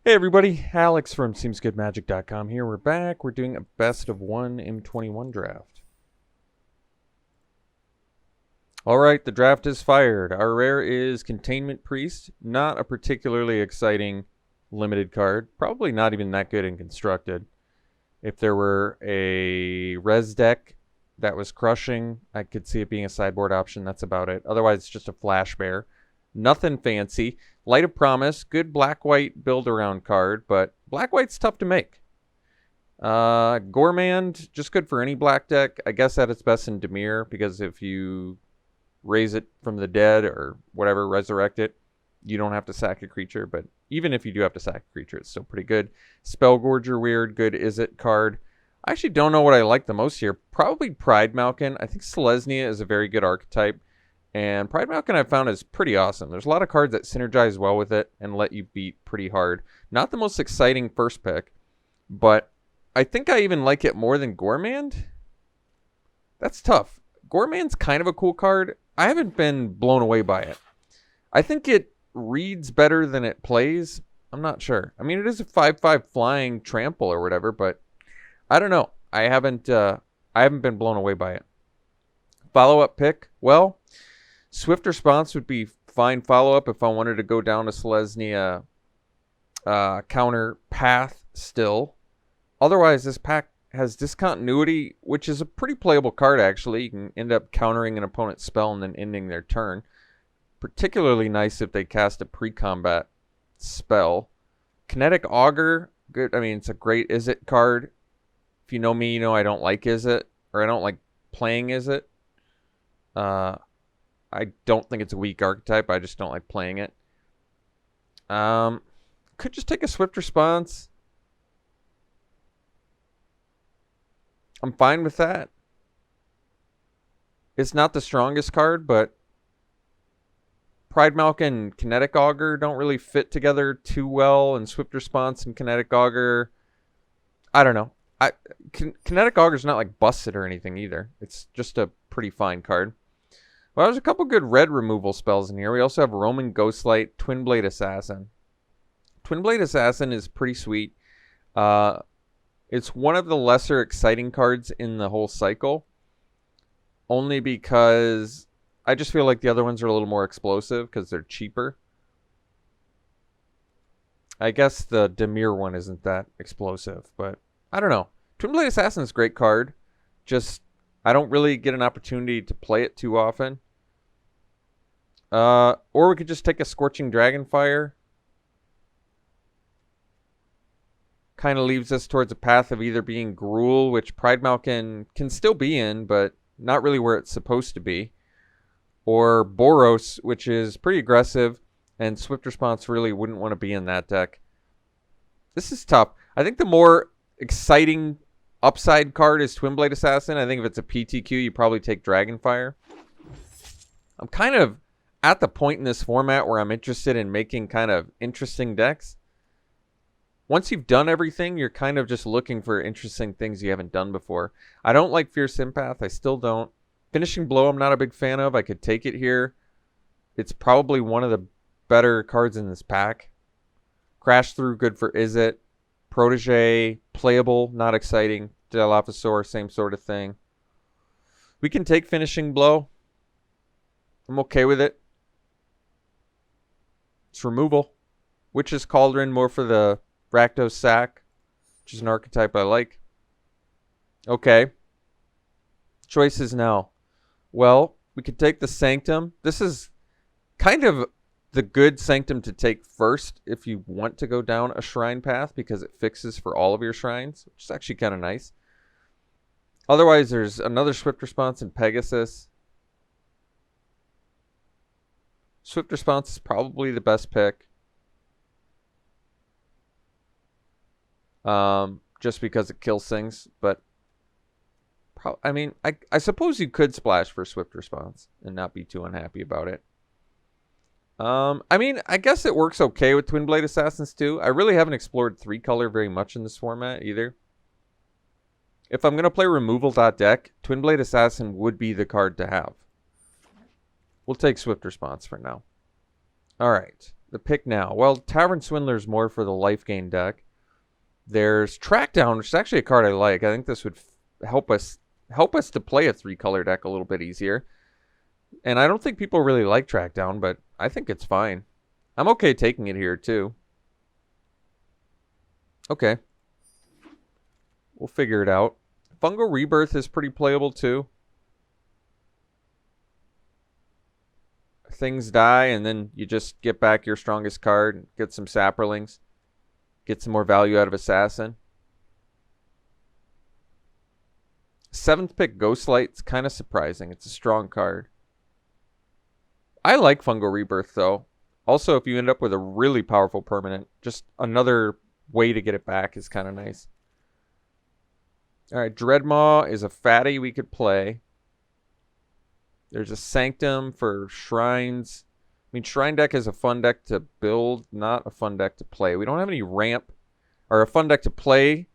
Hey everybody, Alex from SeemsGoodMagic.com here. We're back. We're doing a best of one M21 draft. Alright, the draft is fired. Our rare is Containment Priest. Not a particularly exciting limited card. Probably not even that good in constructed. If there were a res deck that was crushing, I could see it being a sideboard option. That's about it. Otherwise, it's just a flash bear. Nothing fancy. Light of Promise, good black-white build-around card, but black-white's tough to make. Gourmand, just good for any black deck. I guess at its best in Dimir, because if you raise it from the dead or whatever, resurrect it, you don't have to sack a creature, but even if you do have to sack a creature, it's still pretty good. Spellgorger, weird, good Is It card. I actually don't know what I like the most here. Probably Pride Malkin. I think Selesnya is a very good archetype. And Pride Malkin I found is pretty awesome. There's a lot of cards that synergize well with it and let you beat pretty hard. Not the most exciting first pick, but I think I even like it more than Gourmand. That's tough. Gourmand's kind of a cool card. I haven't been blown away by it. I think it reads better than it plays. I'm not sure. I mean, it is a 5/5 flying trample or whatever, but I don't know. I haven't been blown away by it. Follow-up pick? Well, Swift Response would be fine follow-up if I wanted to go down a Selesnya counter path still. Otherwise, this pack has Discontinuity, which is a pretty playable card, actually. You can end up countering an opponent's spell and then ending their turn. Particularly nice if they cast a pre-combat spell. Kinetic Augur, good. I mean, it's a great Is It card. If you know me, you know I don't like Is It, or I don't like playing Is It. I don't think it's a weak archetype. I just don't like playing it. Could just take a Swift Response. I'm fine with that. It's not the strongest card, but Pride Malkin and Kinetic Augur don't really fit together too well, and Swift Response and Kinetic Augur, I don't know. Kinetic Augur's not like busted or anything either. It's just a pretty fine card. Well, there's a couple good red removal spells in here. We also have Roman Ghostlight, Twin Blade Assassin. Twin Blade Assassin is pretty sweet. It's one of the lesser exciting cards in the whole cycle. Only because I just feel like the other ones are a little more explosive because they're cheaper. I guess the Dimir one isn't that explosive, but I don't know. Twin Blade Assassin is a great card. Just I don't really get an opportunity to play it too often. Or we could just take a Scorching Dragonfire. Kind of leaves us towards a path of either being Gruul, which Pride Malkin can still be in, but not really where it's supposed to be. Or Boros, which is pretty aggressive, and Swift Response really wouldn't want to be in that deck. This is tough. I think the more exciting upside card is Twin Blade Assassin. I think if it's a PTQ, you probably take Dragonfire. I'm kind of at the point in this format where I'm interested in making kind of interesting decks. Once you've done everything, you're kind of just looking for interesting things you haven't done before. I don't like Fierce Empath. I still don't. Finishing Blow, I'm not a big fan of. I could take it here. It's probably one of the better cards in this pack. Crash Through, good for Is It. Protege, playable, not exciting. Dilophosaur, same sort of thing. We can take Finishing Blow. I'm okay with it. It's removal. Witch's Cauldron, more for the Rakdos Sack, which is an archetype I like. Okay. Choices now. Well, we could take the Sanctum. This is kind of the good Sanctum to take first if you want to go down a shrine path because it fixes for all of your shrines, which is actually kind of nice. Otherwise, there's another Swift Response in Pegasus. Swift Response is probably the best pick. Just because it kills things, but I mean, I suppose you could splash for Swift Response and not be too unhappy about it. I mean, I guess it works okay with Twin Blade Assassins too. I really haven't explored 3-color very much in this format either. If I'm going to play removal deck, Twin Blade Assassin would be the card to have. We'll take Swift Response for now. All right. the pick now? Well, Tavern Swindler's more for the life gain deck. There's Trackdown, which is actually a card I like. I think this would help us to play a 3-color deck a little bit easier. And I don't think people really like Trackdown, but I think it's fine. I'm okay taking it here too. Okay. We'll figure it out. Fungal Rebirth is pretty playable too. Things die, and then you just get back your strongest card, get some Saprolings, get some more value out of Assassin. 7th pick, Ghostlight's kind of surprising. It's a strong card. I like Fungal Rebirth, though. Also, if you end up with a really powerful permanent, just another way to get it back is kind of nice. All right, Dreadmaw is a fatty we could play. There's a Sanctum for Shrines. I mean, Shrine deck is a fun deck to build, not a fun deck to play. We don't have any ramp, or a fun deck to play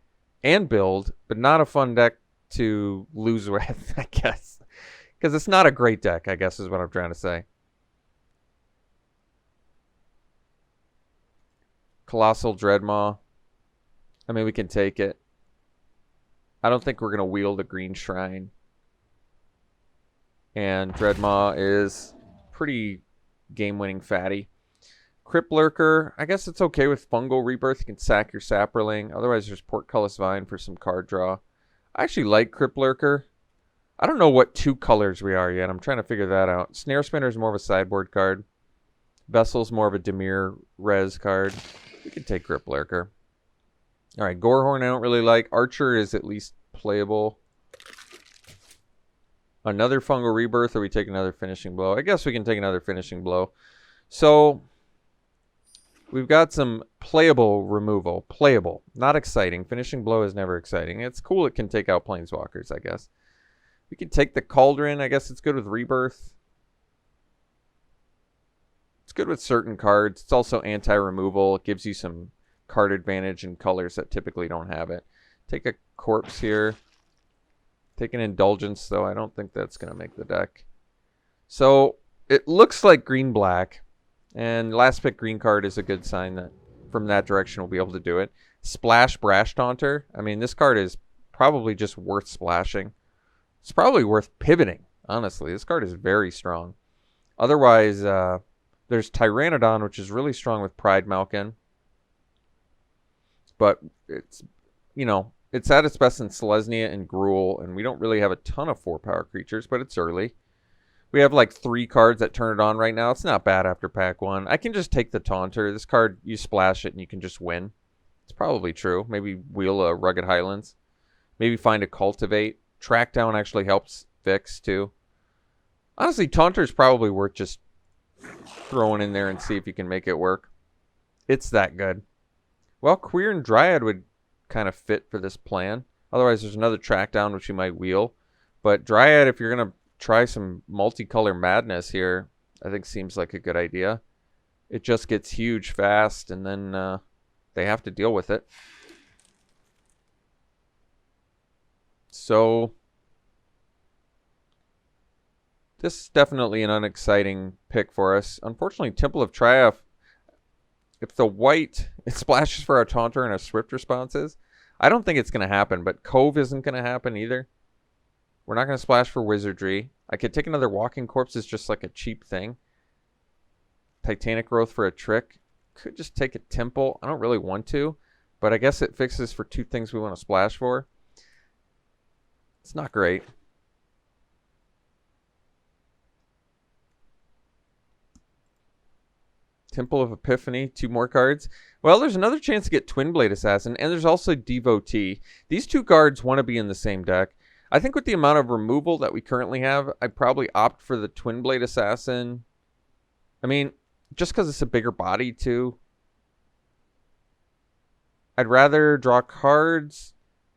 and build, but not a fun deck to lose with, I guess. Because it's not a great deck, I guess is what I'm trying to say. Colossal Dreadmaw. I mean, we can take it. I don't think we're going to wield a green Shrine. And Dreadmaw is pretty game-winning fatty. Crypt Lurker, I guess it's okay with Fungal Rebirth. You can sack your Saproling. Otherwise, there's Portcullis Vine for some card draw. I actually like Crypt Lurker. I don't know what 2 colors we are yet. I'm trying to figure that out. Snare Spinner is more of a sideboard card. Vessel's more of a Dimir res card. We can take Crypt Lurker. All right, Gorehorn I don't really like. Archer is at least playable. Another Fungal Rebirth, or we take another Finishing Blow? I guess we can take another Finishing Blow. So, we've got some playable removal. Playable. Not exciting. Finishing Blow is never exciting. It's cool it can take out Planeswalkers, I guess. We can take the Cauldron. I guess it's good with Rebirth. It's good with certain cards. It's also anti-removal. It gives you some card advantage in colors that typically don't have it. Take a Corpse here. Take an Indulgence, though. I don't think that's going to make the deck. So, it looks like green-black. And last pick green card is a good sign that from that direction we'll be able to do it. Splash Brash Taunter. I mean, this card is probably just worth splashing. It's probably worth pivoting, honestly. This card is very strong. Otherwise, there's Tyrannodon, which is really strong with Pride Malkin. But it's, you know, it's at its best in Selesnya and Gruul, and we don't really have a ton of 4-power creatures, but it's early. We have like 3 cards that turn it on right now. It's not bad after pack 1. I can just take the Taunter. This card, you splash it and you can just win. It's probably true. Maybe wheel a Rugged Highlands. Maybe find a Cultivate. Trackdown actually helps fix too. Honestly, Taunter is probably worth just throwing in there and see if you can make it work. It's that good. Well, Queer and Dryad would kind of fit for this plan. Otherwise, there's another Trackdown which you might wheel. But Dryad, if you're going to try some multicolor madness here, I think seems like a good idea. It just gets huge fast, and then they have to deal with it. So, this is definitely an unexciting pick for us. Unfortunately, Temple of Triumph, if the white, it splashes for our Taunter and our Swift responses, I don't think it's going to happen, but Cove isn't going to happen either. We're not going to splash for Wizardry. I could take another Walking Corpse as just like a cheap thing. Titanic Growth for a trick. Could just take a Temple. I don't really want to, but I guess it fixes for 2 things we want to splash for. It's not great. Temple of Epiphany, 2 more cards. Well, there's another chance to get Twin Blade Assassin, and there's also Devotee. These 2 cards want to be in the same deck. I think with the amount of removal that we currently have, I'd probably opt for the Twin Blade Assassin. I mean, just because it's a bigger body, too. I'd rather draw cards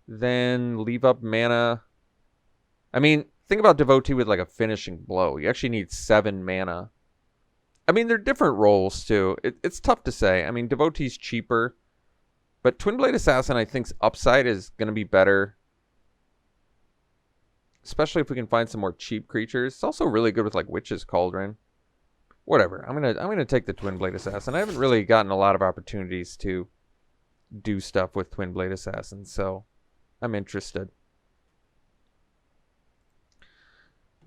than leave up mana. I mean, think about Devotee with like a Finishing Blow. You actually need 7 mana. I mean, they're different roles, too. It's tough to say. I mean, Devotee's cheaper. But Twin Blade Assassin, I think's upside is going to be better. Especially if we can find some more cheap creatures. It's also really good with like Witch's Cauldron. whatever. I'm gonna take the Twin Blade Assassin. I haven't really gotten a lot of opportunities to do stuff with Twin Blade Assassin, so I'm interested.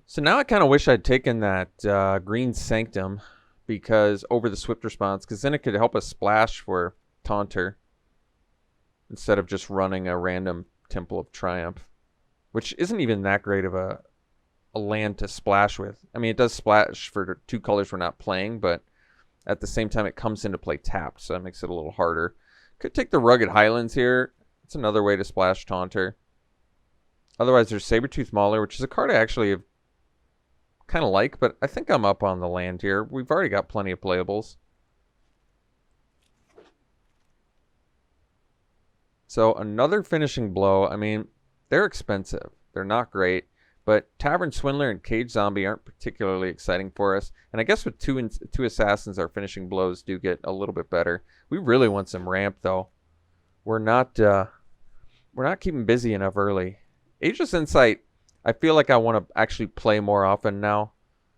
So now I kind of wish I'd taken that Green Sanctum because over the Swift Response, because then it could help us splash for Taunter instead of just running a random Temple of Triumph, which isn't even that great of a land to splash with. I mean, it does splash for 2 colors we're not playing, but at the same time it comes into play tapped, so that makes it a little harder. Could take the Rugged Highlands here. It's another way to splash Taunter. Otherwise, there's Sabertooth Mauler, which is a card I actually have kind of like, but I think I'm up on the land here. We've already got plenty of playables. So another Finishing Blow. I mean, they're expensive. They're not great, but Tavern Swindler and Cage Zombie aren't particularly exciting for us. And I guess with two assassins, our Finishing Blows do get a little bit better. We really want some ramp, though. We're not keeping busy enough early. Ageless Insight, I feel like I want to actually play more often now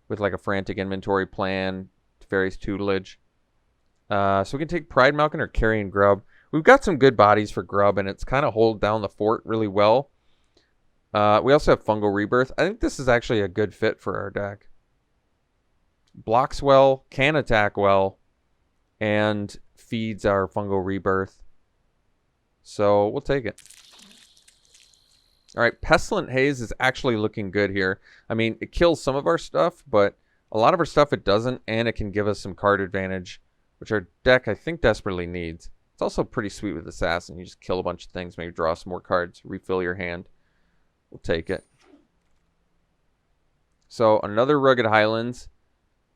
with like a Frantic Inventory plan, Teferi's Tutelage. So we can take Pride Malkin or Carrion Grub. We've got some good bodies for Grub, and it's kind of hold down the fort really well. We also have Fungal Rebirth. I think this is actually a good fit for our deck. Blocks well, can attack well, and feeds our Fungal Rebirth. So we'll take it. All right, Pestilent Haze is actually looking good here. I mean, it kills some of our stuff, but a lot of our stuff it doesn't, and it can give us some card advantage, which our deck, I think, desperately needs. It's also pretty sweet with Assassin. You just kill a bunch of things, maybe draw some more cards, refill your hand. We'll take it. So, another Rugged Highlands.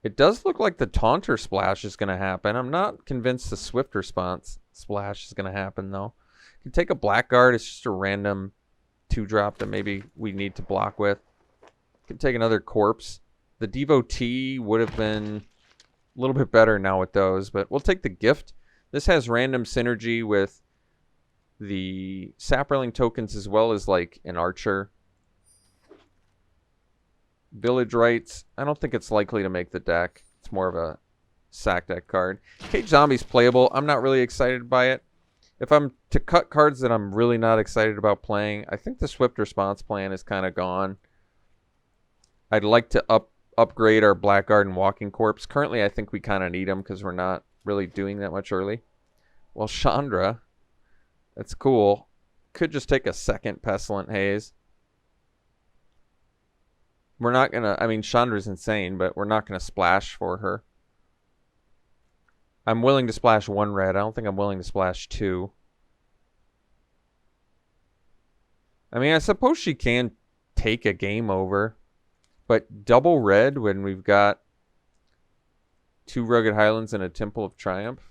It does look like the Taunter Splash is going to happen. I'm not convinced the Swift Response Splash is going to happen, though. You can take a Blackguard. It's just a random 2-drop that maybe we need to block with. Can take another Corpse. The Devotee would have been a little bit better now with those, but we'll take the Gift. This has random synergy with the Saproling tokens as well as like an Archer. Village Rites, I don't think it's likely to make the deck. It's more of a sack deck card. Cage Zombie's playable. I'm not really excited by it. If I'm to cut cards that I'm really not excited about playing, I think the Swift Response plan is kind of gone. I'd like to upgrade our Blackguard and Walking Corpse. Currently, I think we kind of need them because we're not really doing that much early. Well, Chandra, that's cool. Could just take a second Pestilent Haze. We're not going to... I mean, Chandra's insane, but we're not going to splash for her. I'm willing to splash 1 red. I don't think I'm willing to splash 2. I mean, I suppose she can take a game over. But double red when we've got 2 Rugged Highlands and a Temple of Triumph?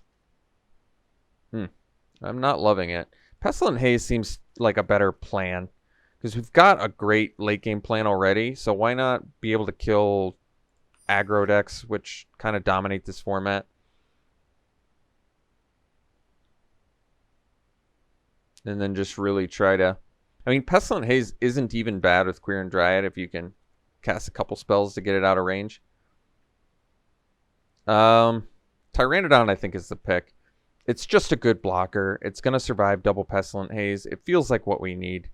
I'm not loving it. Pestilent Haze seems like a better plan. Because we've got a great late game plan already. So why not be able to kill aggro decks, which kind of dominate this format? And then just really try to... I mean, Pestilent Haze isn't even bad with Queer and Dryad if you can cast a couple spells to get it out of range. Tyrannodon, I think, is the pick. It's just a good blocker. It's going to survive double Pestilent Haze. It feels like what we need.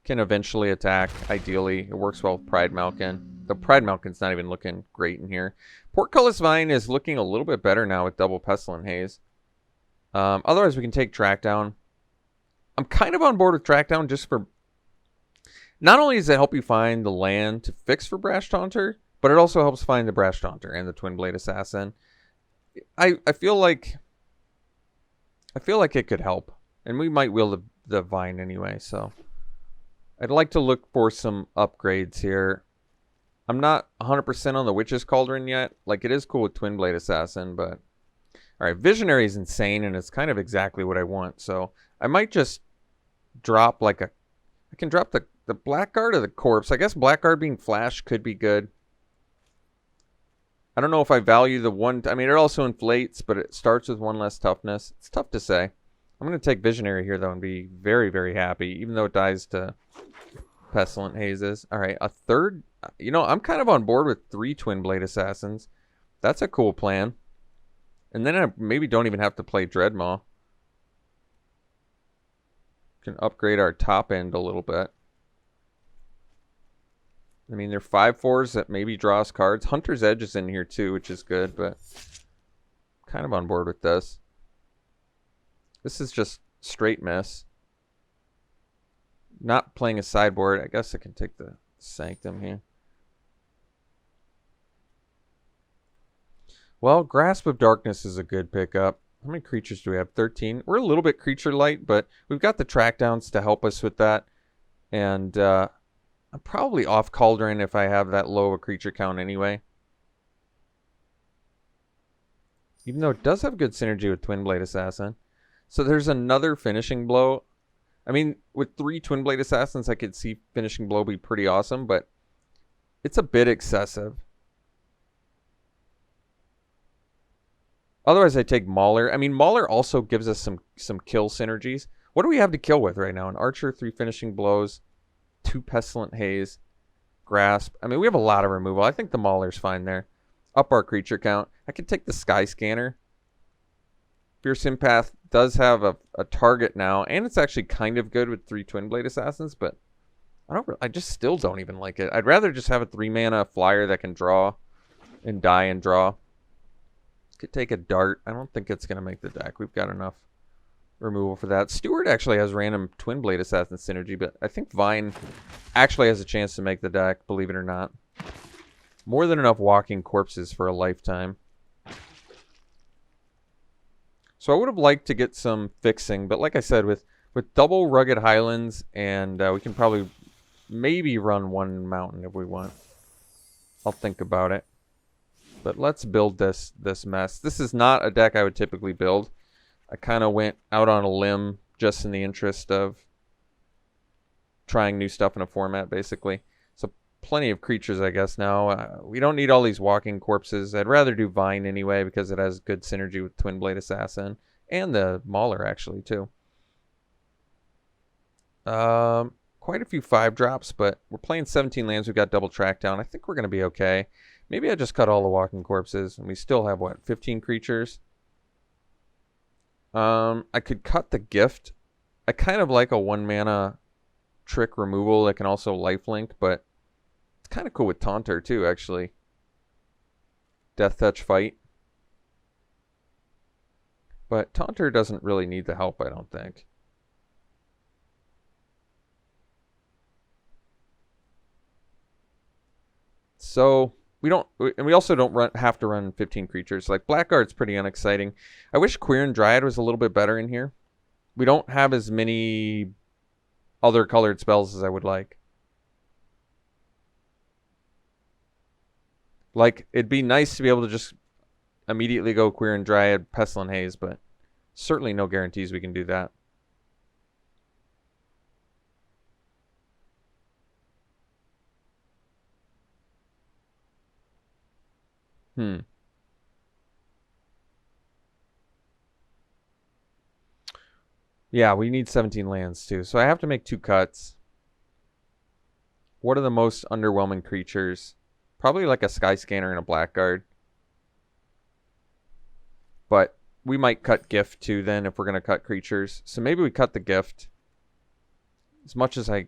Can eventually attack, ideally. It works well with Pride Malkin. The Pride Malkin's not even looking great in here. Portcullis Vine is looking a little bit better now with double Pestilent Haze. Otherwise, we can take Trackdown. I'm kind of on board with Trackdown just for... Not only does it help you find the land to fix for Brash Taunter, but it also helps find the Brash Taunter and the Twin Blade Assassin. I feel like it could help. And we might wield the Vine anyway, so... I'd like to look for some upgrades here. I'm not 100% on the Witch's Cauldron yet. Like, it is cool with Twin Blade Assassin, but... Alright, Visionary is insane, and it's kind of exactly what I want. So, I might just drop like a... I can drop the Blackguard or the Corpse. I guess Blackguard being Flash could be good. I don't know if I value the one... I mean, it also inflates, but it starts with 1 less toughness. It's tough to say. I'm going to take Visionary here, though, and be very, very happy, even though it dies to Pestilent Hazes. All right, a third You know, I'm kind of on board with 3 Twin Blade Assassins. That's a cool plan. And then I maybe don't even have to play Dreadmaw. Can upgrade our top end a little bit. I mean, they're 5/4s that maybe draw us cards. Hunter's Edge is in here too, which is good, but kind of on board with this. This is just straight miss. Not playing a sideboard. I guess I can take the Sanctum here. Well, Grasp of Darkness is a good pickup. How many creatures do we have? 13. We're a little bit creature light, but we've got the track downs to help us with that. And I'm probably off Cauldron if I have that low of a creature count anyway. Even though it does have good synergy with Twin Blade Assassin. So there's another finishing blow. I mean, with 3 Twin Blade Assassins, I could see finishing blow be pretty awesome, but it's a bit excessive. Otherwise, I take Mauler. I mean, Mauler also gives us some kill synergies. What do we have to kill with right now? An Archer, 3 finishing blows, 2 Pestilent Haze, Grasp. I mean, we have a lot of removal. I think the Mauler's fine there. Up our creature count. I could take the Sky Scanner. Fierce Empath does have a target now, and it's actually kind of good with 3 Twin Blade Assassins, but I just still don't even like it. I'd rather just have a 3-mana flyer that can draw and die and draw. Could take a Dart. I don't think it's going to make the deck. We've got enough removal for that. Steward actually has random Twin Blade Assassin synergy, but I think Vine actually has a chance to make the deck, believe it or not. More than enough Walking Corpses for a lifetime. So I would have liked to get some fixing, but like I said, with double Rugged Highlands, and we can probably maybe run 1 mountain if we want. I'll think about it. But let's build this mess. This is not a deck I would typically build. I kind of went out on a limb just in the interest of trying new stuff in a format, basically. So plenty of creatures, I guess, now. We don't need all these Walking Corpses. I'd rather do Vine anyway because it has good synergy with Twin Blade Assassin. And the Mauler, actually, too. Quite a few 5-drops, but we're playing 17 lands. We've got double track down. I think we're going to be okay. Maybe I just cut all the Walking Corpses, and we still have, what, 15 creatures? I could cut the Gift. I kind of like a 1-mana trick removal that can also lifelink, but it's kind of cool with Taunter, too, actually. Death Touch Fight. But Taunter doesn't really need the help, I don't think. So we also don't have to run 15 creatures. Like Blackguard's pretty unexciting. I wish Queer and Dryad was a little bit better in here. We don't have as many other colored spells as I would like. Like, it'd be nice to be able to just immediately go Queer and Dryad, Pestilent Haze, but certainly no guarantees we can do that. Yeah, we need 17 lands too. So I have to make 2 cuts. What are the most underwhelming creatures? Probably like a Sky Scanner and a Blackguard. But we might cut Gift too then if we're going to cut creatures. So maybe we cut the Gift. As much as I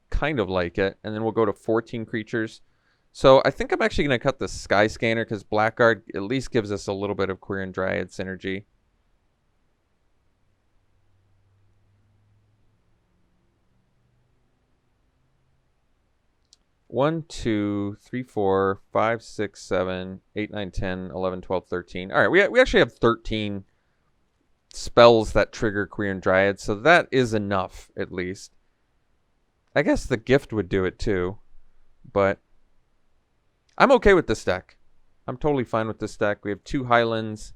kind of like it. And then we'll go to 14 creatures. So I think I'm actually going to cut the Sky Scanner because Blackguard at least gives us a little bit of Queer and Dryad synergy. One, 2, 3, 4, 5, 6, 7, 8, 9, 10, 11, 12, 13. All right, we actually have 13 spells that trigger Queer and Dryad, so that is enough, at least. I guess the Gift would do it too, but I'm okay with this deck. I'm totally fine with this deck. We have 2 Highlands.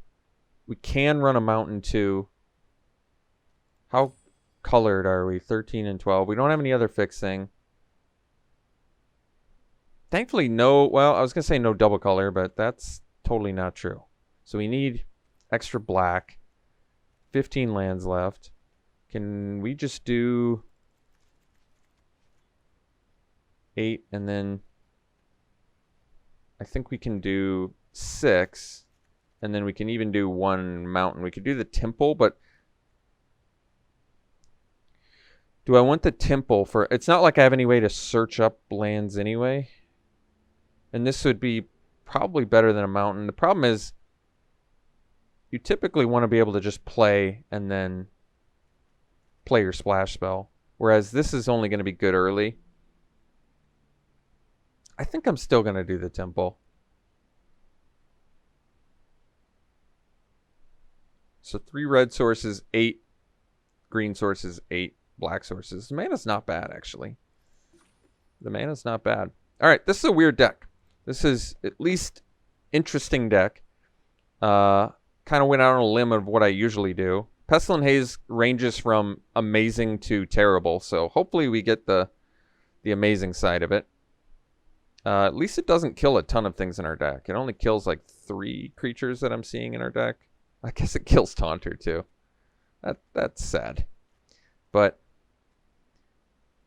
We can run a Mountain too. How colored are we? 13 and 12. We don't have any other fixing. Thankfully, no, well, I was going to say no double color, but that's totally not true. So we need extra black. 15 lands left. Can we just do 8 and then I think we can do 6. And then we can even do 1 mountain. We could do the temple, but do I want the temple for... It's not like I have any way to search up lands anyway. And this would be probably better than a mountain. The problem is you typically want to be able to just play and then play your splash spell. Whereas this is only going to be good early. I think I'm still going to do the temple. So 3 red sources, 8 green sources, 8 black sources. The mana's not bad, actually. The mana's not bad. All right, this is a weird deck. This is at least interesting deck. Kind of went out on a limb of what I usually do. Pestilent Haze ranges from amazing to terrible, so hopefully we get the amazing side of it. At least it doesn't kill a ton of things in our deck. It only kills like 3 creatures that I'm seeing in our deck. I guess it kills Taunter too. That's sad. But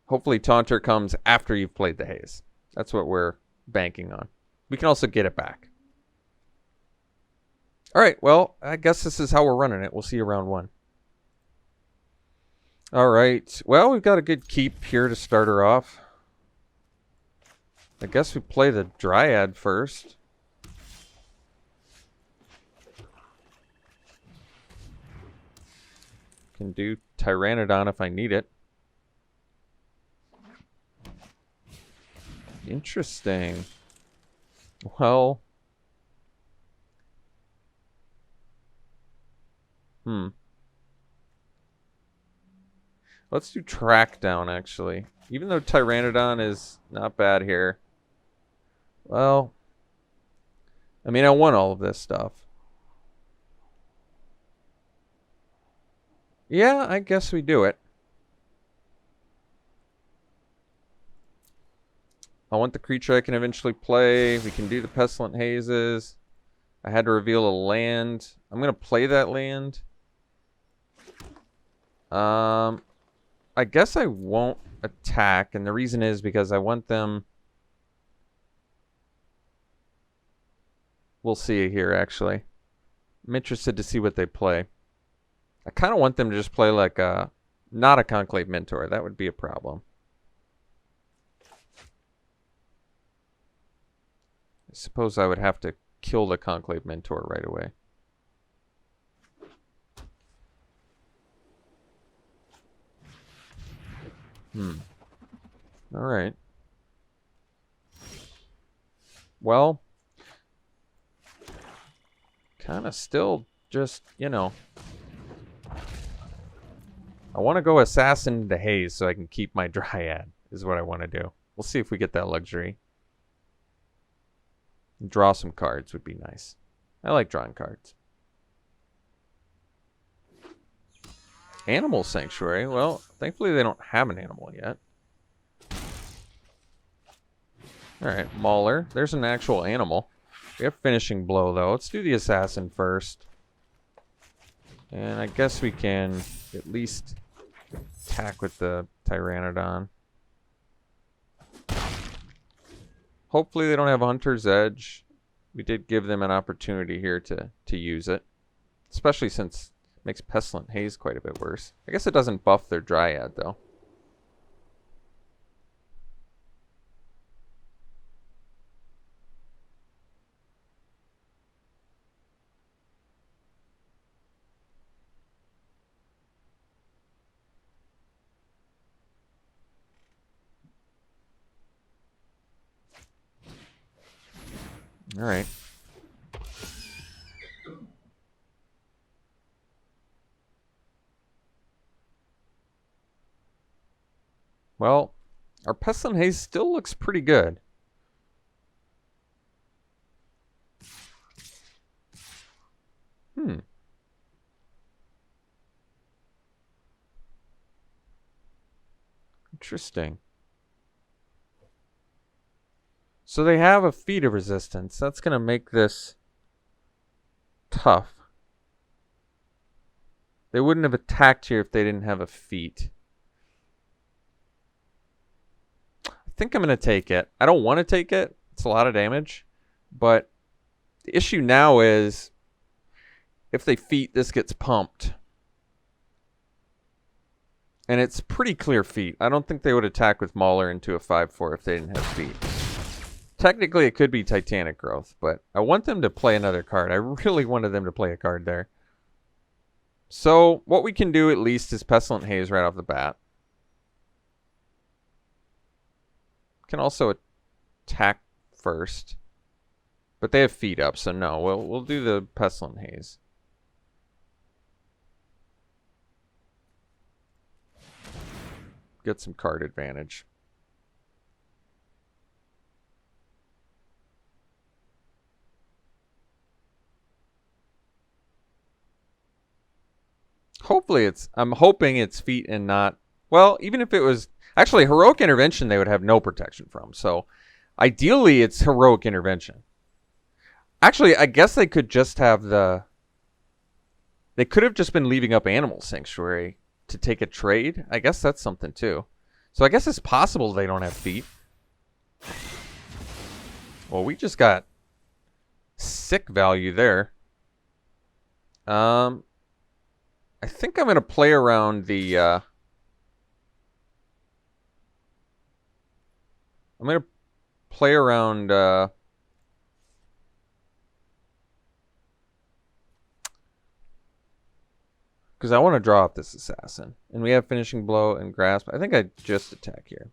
hopefully Taunter comes after you've played the Haze. That's what we're banking on. We can also get it back. All right, well, I guess this is how we're running it. We'll see you round 1. All right, well, we've got a good keep here to start her off. I guess we play the Dryad first. Can do Tyrannodon if I need it. Interesting. Well. Let's do Track Down, actually. Even though Tyrannodon is not bad here. Well. I mean, I want all of this stuff. Yeah, I guess we do it. I want the creature I can eventually play. We can do the Pestilent Hazes. I had to reveal a land. I'm going to play that land. I guess I won't attack, and the reason is because I want them... We'll see here, actually. I'm interested to see what they play. I kind of want them to just play like a... Not a Conclave Mentor. That would be a problem. I suppose I would have to kill the Conclave Mentor right away. All right. Well, kind of still just, you know. I want to go Assassin to Haze so I can keep my Dryad, is what I want to do. We'll see if we get that luxury. Draw some cards would be nice. I like drawing cards. Animal Sanctuary. Well, thankfully they don't have an animal yet. Alright, Mauler. There's an actual animal. We have Finishing Blow, though. Let's do the Assassin first. And I guess we can at least attack with the Tyrannodon. Hopefully they don't have Hunter's Edge. We did give them an opportunity here to use it. Especially since it makes Pestilent Haze quite a bit worse. I guess it doesn't buff their Dryad, though. All right. Well, our Pestilent Haze still looks pretty good. Interesting. So they have a Feat of Resistance. That's going to make this tough. They wouldn't have attacked here if they didn't have a Feat. I think I'm going to take it. I don't want to take it. It's a lot of damage. But the issue now is if they feat, this gets pumped. And it's pretty clear feat. I don't think they would attack with Mauler into a 5-4 if they didn't have feat. Technically, it could be Titanic Growth, but I want them to play another card. I really wanted them to play a card there. So what we can do at least is Pestilent Haze right off the bat. Can also attack first. But they have feet up, so no. We'll do the Pestilent Haze. Get some card advantage. Hopefully I'm hoping it's feet and not, well, even if it was, actually Heroic Intervention they would have no protection from. So ideally it's Heroic Intervention. Actually, I guess they could just have they could have just been leaving up Animal Sanctuary to take a trade. I guess that's something too. So I guess it's possible they don't have feet. Well, we just got sick value there. I think I'm going to play around the... I'm going to play around... because I want to draw up this assassin. And we have Finishing Blow and Grasp. I think I just attack here.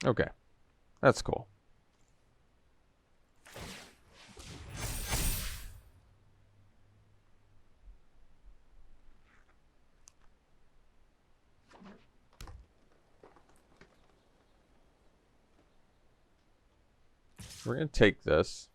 Okay. That's cool. We're going to take this.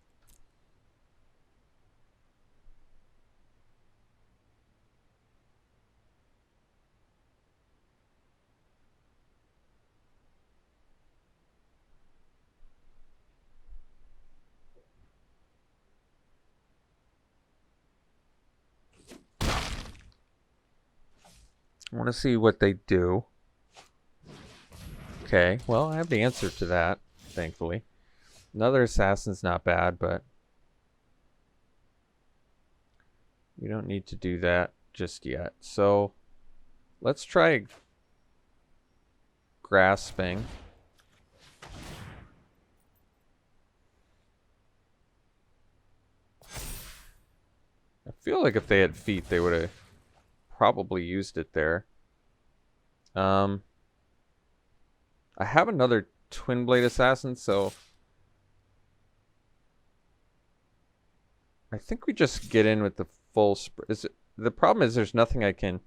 I want to see what they do. Okay, well, I have the answer to that, thankfully. Another assassin's not bad, but we don't need to do that just yet. So let's try grasping. I feel like if they had feet, they would have probably used it there. I have another Twin Blade Assassin, so I think we just get in with the full the problem is there's nothing I can,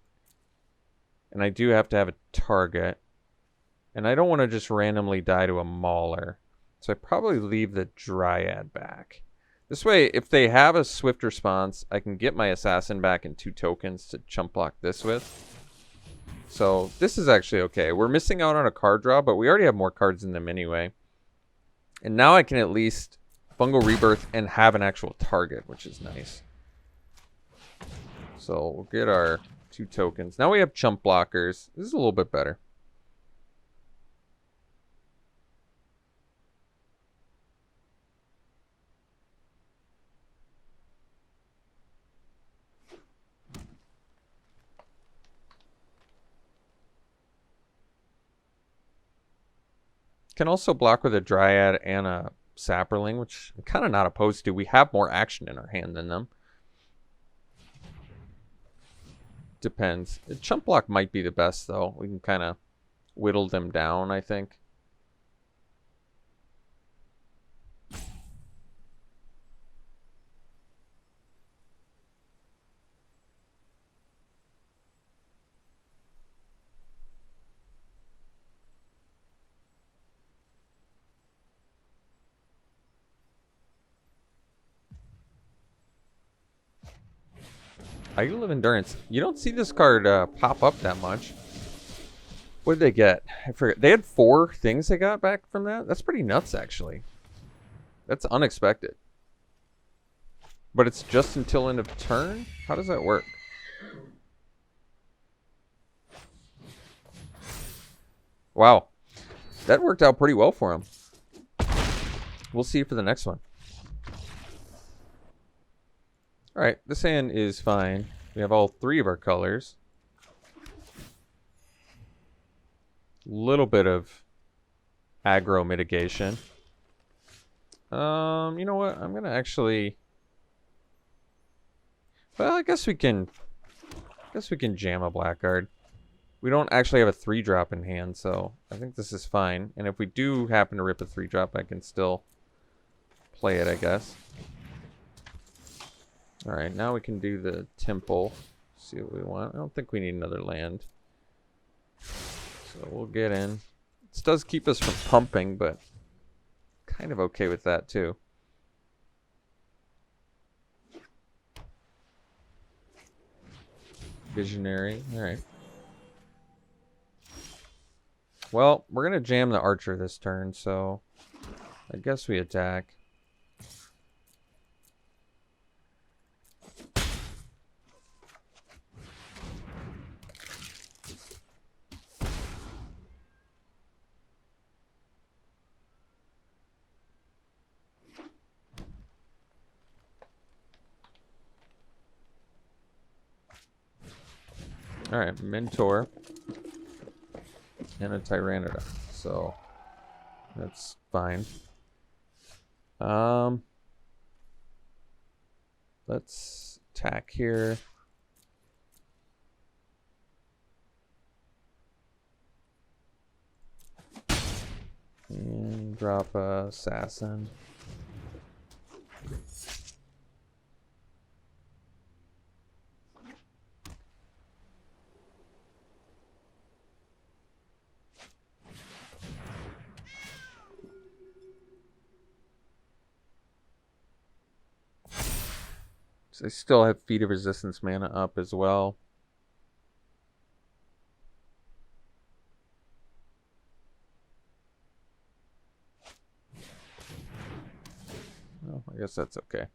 and I do have to have a target, and I don't want to just randomly die to a Mauler, so I probably leave the Dryad back. This way, if they have a swift response, I can get my assassin back in 2 tokens to chump block this with. So this is actually okay. We're missing out on a card draw, but we already have more cards in them anyway. And now I can at least Fungal Rebirth and have an actual target, which is nice. So we'll get our 2 tokens. Now we have chump blockers. This is a little bit better. Can also block with a Dryad and a Sapperling, which I'm kind of not opposed to. We have more action in our hand than them. Depends. The chump block might be the best, though. We can kind of whittle them down, I think. Idol of Endurance. You don't see this card pop up that much. What did they get? I forget. They had 4 things they got back from that? That's pretty nuts, actually. That's unexpected. But it's just until end of turn? How does that work? Wow. That worked out pretty well for him. We'll see for the next one. Alright, this hand is fine. We have all 3 of our colors. Little bit of aggro mitigation. You know what? I'm gonna actually... Well, I guess we can jam a blackguard. We don't actually have a 3-drop in hand, so I think this is fine. And if we do happen to rip a 3-drop, I can still play it, I guess. Alright, now we can do the temple. See what we want. I don't think we need another land. So we'll get in. This does keep us from pumping, but kind of okay with that too. Visionary. Alright. Well, we're going to jam the archer this turn, so I guess we attack. Alright, Mentor. And a Tyrannida. So that's fine. Let's attack here. And drop a assassin. So I still have Feat of Resistance mana up as well. Well, I guess that's okay.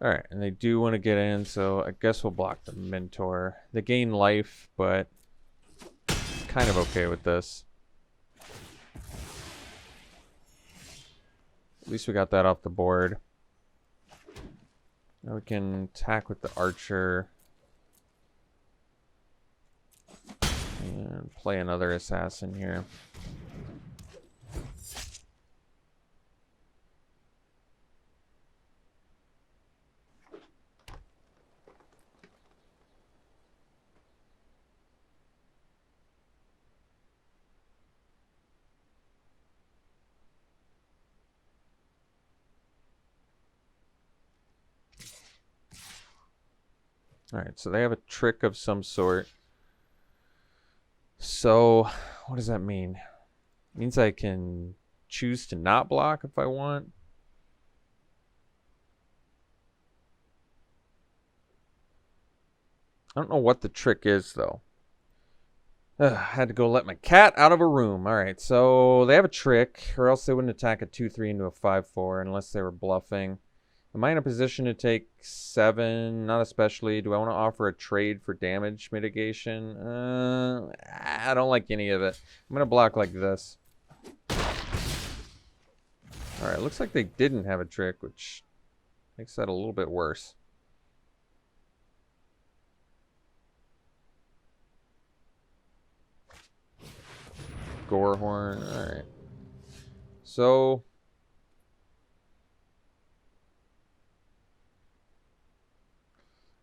Alright, and they do want to get in, so I guess we'll block the Mentor. They gain life, but kind of okay with this. At least we got that off the board. Now we can attack with the archer. And play another assassin here. Alright, so they have a trick of some sort. So, what does that mean? It means I can choose to not block if I want. I don't know what the trick is, though. I had to go let my cat out of a room. Alright, so they have a trick, or else they wouldn't attack a 2-3 into a 5-4 unless they were bluffing. Am I in a position to take 7? Not especially. Do I want to offer a trade for damage mitigation? I don't like any of it. I'm going to block like this. Alright, looks like they didn't have a trick, which makes that a little bit worse. Gorehorn. Alright. So...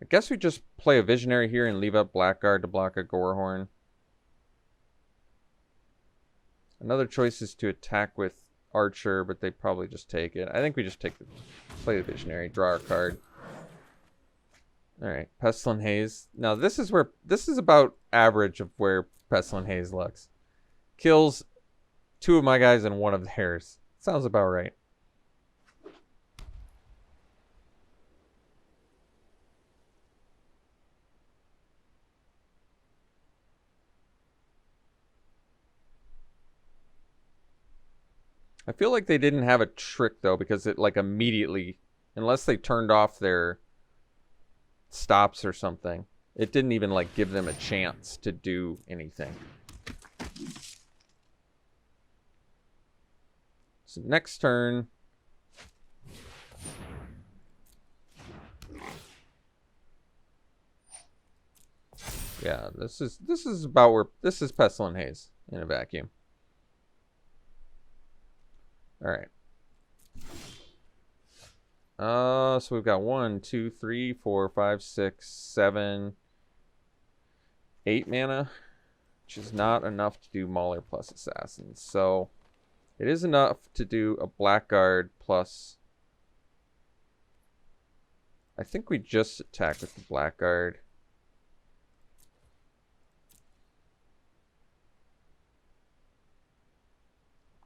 I guess we just play a Visionary here and leave up Blackguard to block a Gorehorn. Another choice is to attack with Archer, but they probably just take it. I think we just play the Visionary, draw our card. Alright, Pestilent Haze. Now this is about average of where Pestilent Haze looks. Kills 2 of my guys and 1 of theirs. Sounds about right. I feel like they didn't have a trick though, because it like immediately, unless they turned off their stops or something, it didn't even like give them a chance to do anything. So next turn, yeah, this is about where this is Pestilent Haze in a vacuum. All right. So we've got 1, 2, 3, 4, 5, 6, 7, 8 mana, which is not enough to do Mauler plus Assassins. So it is enough to do a Blackguard plus. I think we just attack with the Blackguard.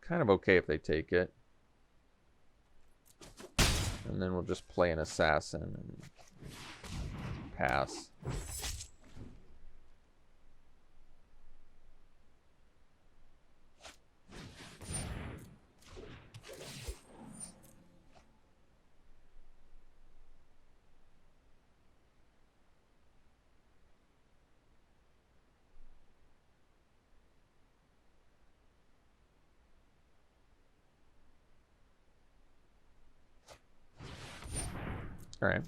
Kind of okay if they take it. And then we'll just play an Assassin and pass. All right.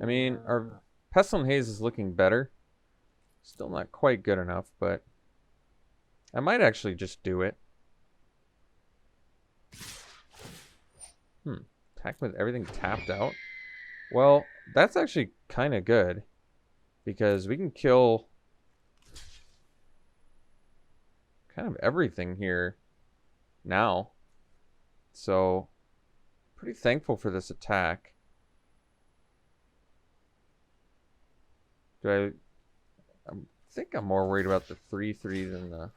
I mean, our Pestilent Haze is looking better. Still not quite good enough, but I might actually just do it. Attack with everything tapped out. Well, that's actually kind of good, because we can kill kind of everything here now. So, pretty thankful for this attack. I think I'm more worried about the 3/3 than the...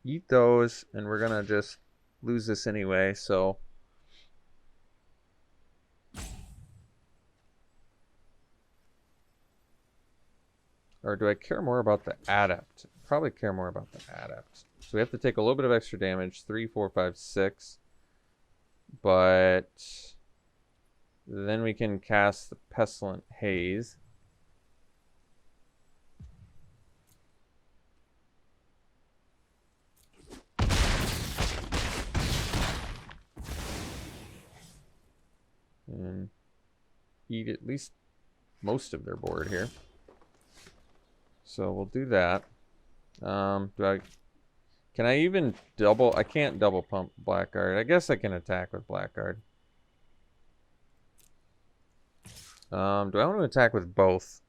Eat those, and we're gonna just lose this anyway, so... Or do I care more about the Adept? Probably care more about the Adept. So we have to take a little bit of extra damage. 3, 4, 5, 6. But then we can cast the Pestilent Haze. And eat at least most of their board here. So we'll do that. Can I even double? I can't double pump Blackguard. I guess I can attack with Blackguard. Do I want to attack with both?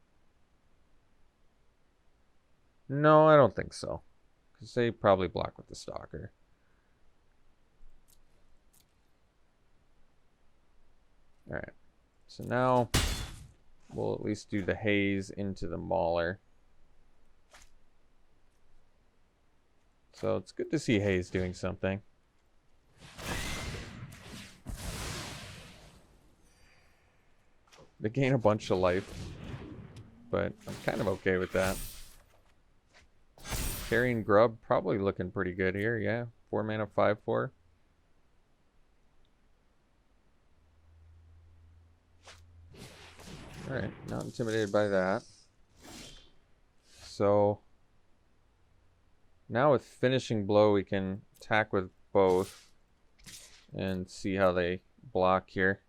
No, I don't think so. Because they probably block with the Stalker. Alright. So now we'll at least do the Haze into the Mauler. So it's good to see Haze doing something. They gain a bunch of life, but I'm kind of okay with that. Carrying Grub, probably looking pretty good here, yeah. 4 mana, 5/4. Alright, not intimidated by that. So now with Finishing Blow, we can attack with both and see how they block here.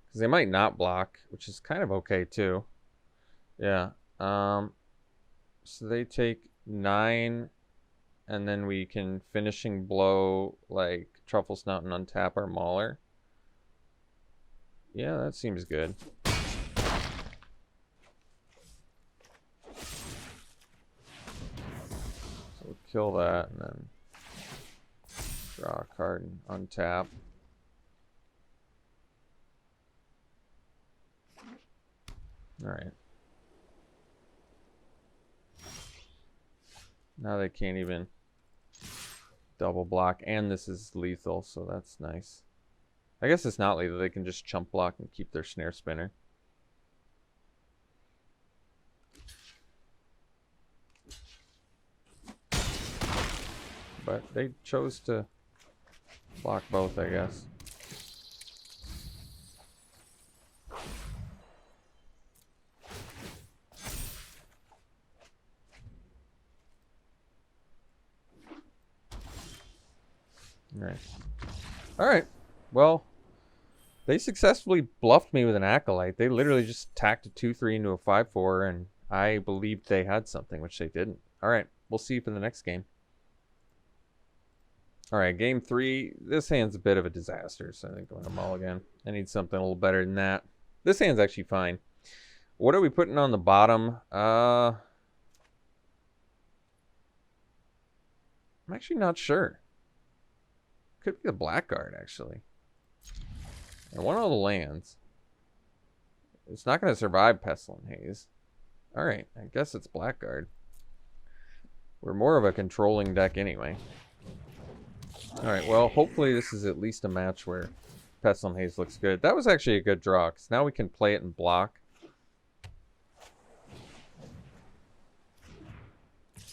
Because they might not block, which is kind of okay too. Yeah. So they take 9, and then we can Finishing Blow like Truffle Snout and untap our Mauler. Yeah, that seems good. So we'll kill that and then draw a card and untap. Alright. Now they can't even double block, and this is lethal, so that's nice. I guess it's not lethal, they can just chump block and keep their Snare Spinner. but they chose to block both, I guess. Alright. Well, they successfully bluffed me with an Acolyte. They literally just tacked a 2-3 into a 5-4, and I believed they had something, which they didn't. Alright, we'll see you for the next game. Alright, game 3. This hand's a bit of a disaster, so I think I'm going to mulligan. I need something a little better than that. This hand's actually fine. What are we putting on the bottom? I'm actually not sure. Could be the Blackguard, actually. I want all the lands. It's not going to survive Pestilent Haze. Alright, I guess it's Blackguard. We're more of a controlling deck anyway. Alright, well, hopefully this is at least a match where Pestilent Haze looks good. That was actually a good draw, because now we can play it and block.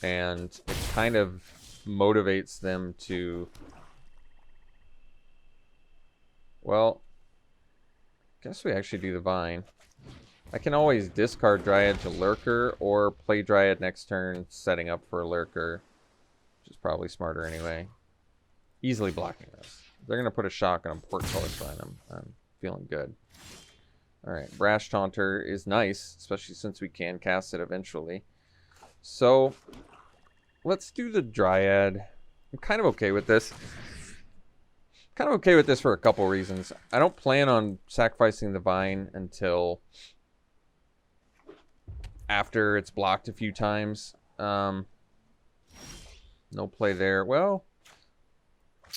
And it kind of motivates them to... Well, I guess we actually do the Vine. I can always discard Dryad to Lurker or play Dryad next turn, setting up for a Lurker, which is probably smarter anyway. Easily blocking this. They're going to put a shock and a Portcullis behind them. I'm feeling good. Alright, Brash Taunter is nice, especially since we can cast it eventually. So, let's do the Dryad. I'm kind of okay with this. Kind of okay with this for a couple reasons. I don't plan on sacrificing the Vine until after it's blocked a few times. No play there. Well, I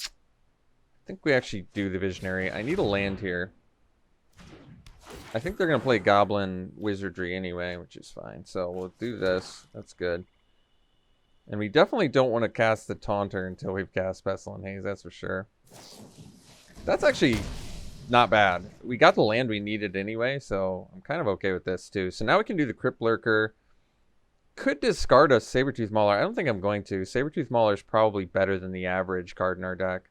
think we actually do the Visionary. I need a land here. I think they're going to play Goblin Wizardry anyway, which is fine. So we'll do this. That's good. And we definitely don't want to cast the Taunter until we've cast Pestilent Haze, that's for sure. That's actually not bad. We got the land we needed anyway, so I'm kind of okay with this too. So now we can do the Crypt Lurker. Could discard a Sabertooth Mauler. I don't think I'm going to. Sabertooth Mauler is probably better than the average card in our deck.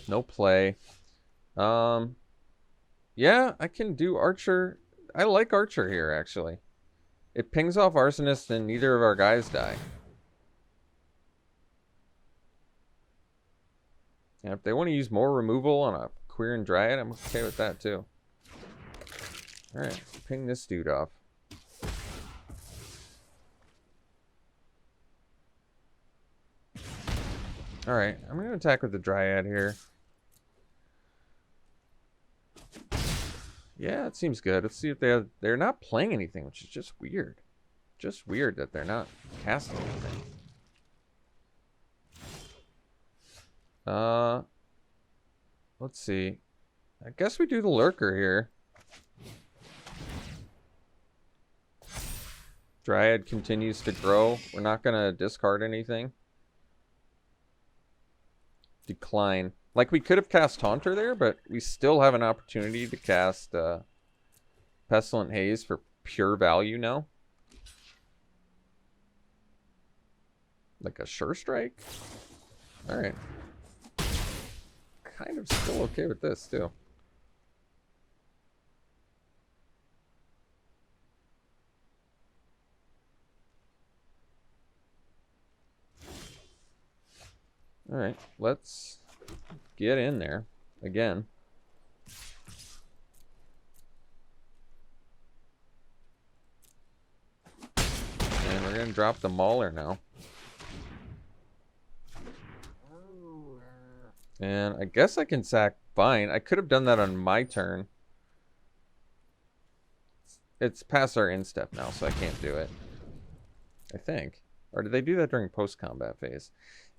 No play. Yeah, I can do Archer. I like Archer here, actually. It pings off Arsonist and neither of our guys die. And if they want to use more removal on a Queer and Dryad, I'm okay with that too. Alright, ping this dude off. Alright, I'm going to attack with the Dryad here. Yeah, it seems good. Let's see if they're not playing anything, which is just weird. Just weird that they're not casting anything. Let's see. I guess we do the Lurker here. Dryad continues to grow. We're not going to discard anything. Decline. Like, we could have cast Taunter there, but we still have an opportunity to cast Pestilent Haze for pure value now. Like a Sure Strike? Alright. Kind of still okay with this, too. Alright, let's get in there again. And we're going to drop the Mauler now. And I guess I can sack Vine. I could have done that on my turn. It's past our instep now, so I can't do it. I think. Or did they do that during post-combat phase?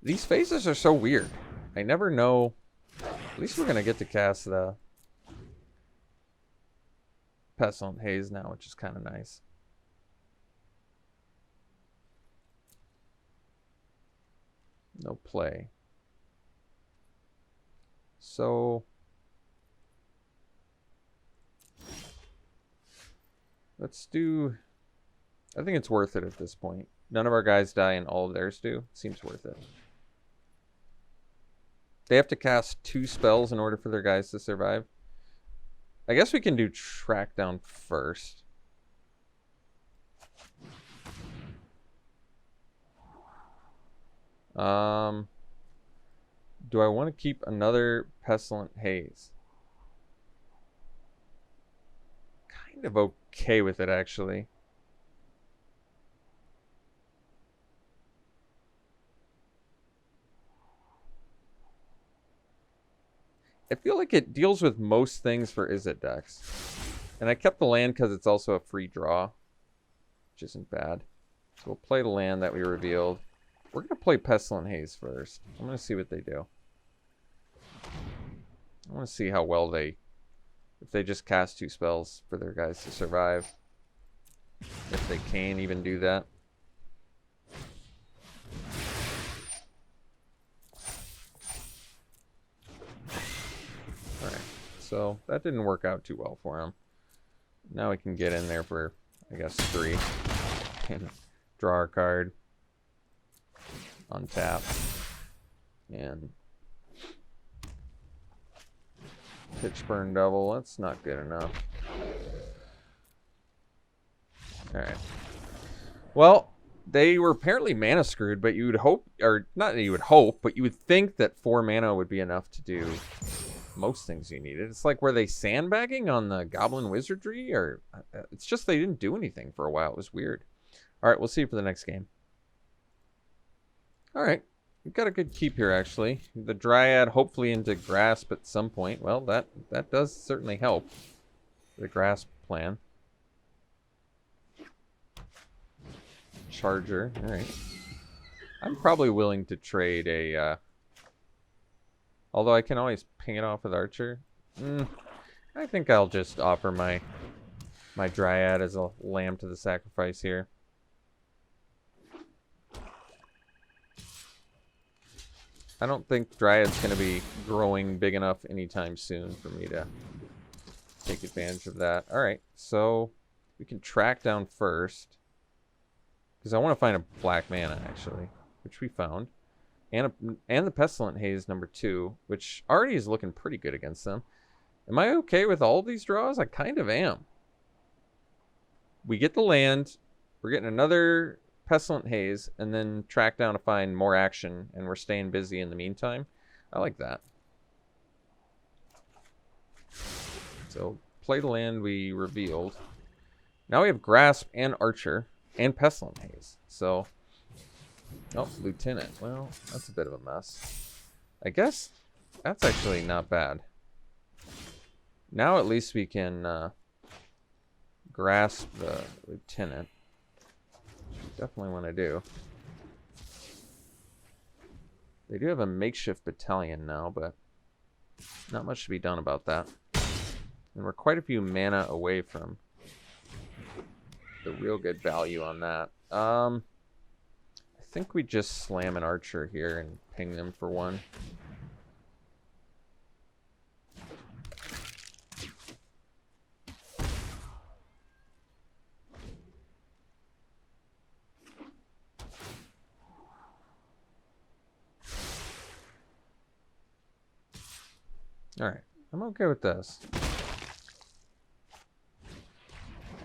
These phases are so weird. I never know. At least we're going to get to cast the Pestilent Haze now, which is kind of nice. No play. So let's do... I think it's worth it at this point. None of our guys die and all of theirs do. Seems worth it. They have to cast 2 spells in order for their guys to survive. I guess we can do track down first. Do I want to keep another Pestilent Haze? Kind of okay with it, actually. I feel like it deals with most things for Izzet decks. And I kept the land because it's also a free draw, which isn't bad. So we'll play the land that we revealed. We're going to play Pestilent Haze first. I'm going to see what they do. I want to see how well they... If they just cast 2 spells for their guys to survive. If they can even do that. Alright, so that didn't work out too well for him. Now we can get in there for, I guess, 3. And draw our card. Untap. And Pitchburn Devil. That's not good enough. Alright. Well, they were apparently mana screwed, but you would hope, or not that you would hope, but you would think that 4 mana would be enough to do most things you needed. It's like, were they sandbagging on the Goblin Wizardry? Or it's just they didn't do anything for a while. It was weird. Alright, we'll see you for the next game. Alright, we've got a good keep here, actually. The Dryad hopefully into Grasp at some point. Well, that does certainly help. The Grasp plan. Charger, alright. I'm probably willing to trade a... although I can always ping it off with Archer. I think I'll just offer my Dryad as a lamb to the sacrifice here. I don't think Dryad's going to be growing big enough anytime soon for me to take advantage of that. Alright, so we can track down first. Because I want to find a black mana, actually, which we found. And the Pestilent Haze number 2, which already is looking pretty good against them. Am I okay with all of these draws? I kind of am. We get the land. We're getting another Pestilent Haze, and then track down to find more action, and we're staying busy in the meantime. I like that. So, play the land we revealed. Now we have Grasp and Archer and Pestilent Haze. So, oh, Lieutenant. Well, that's a bit of a mess. I guess that's actually not bad. Now at least we can grasp the Lieutenant. Definitely want to do. They do have a makeshift battalion now, but not much to be done about that. And we're quite a few mana away from the real good value on that. I think we just slam an Archer here and ping them for 1. Alright, I'm okay with this.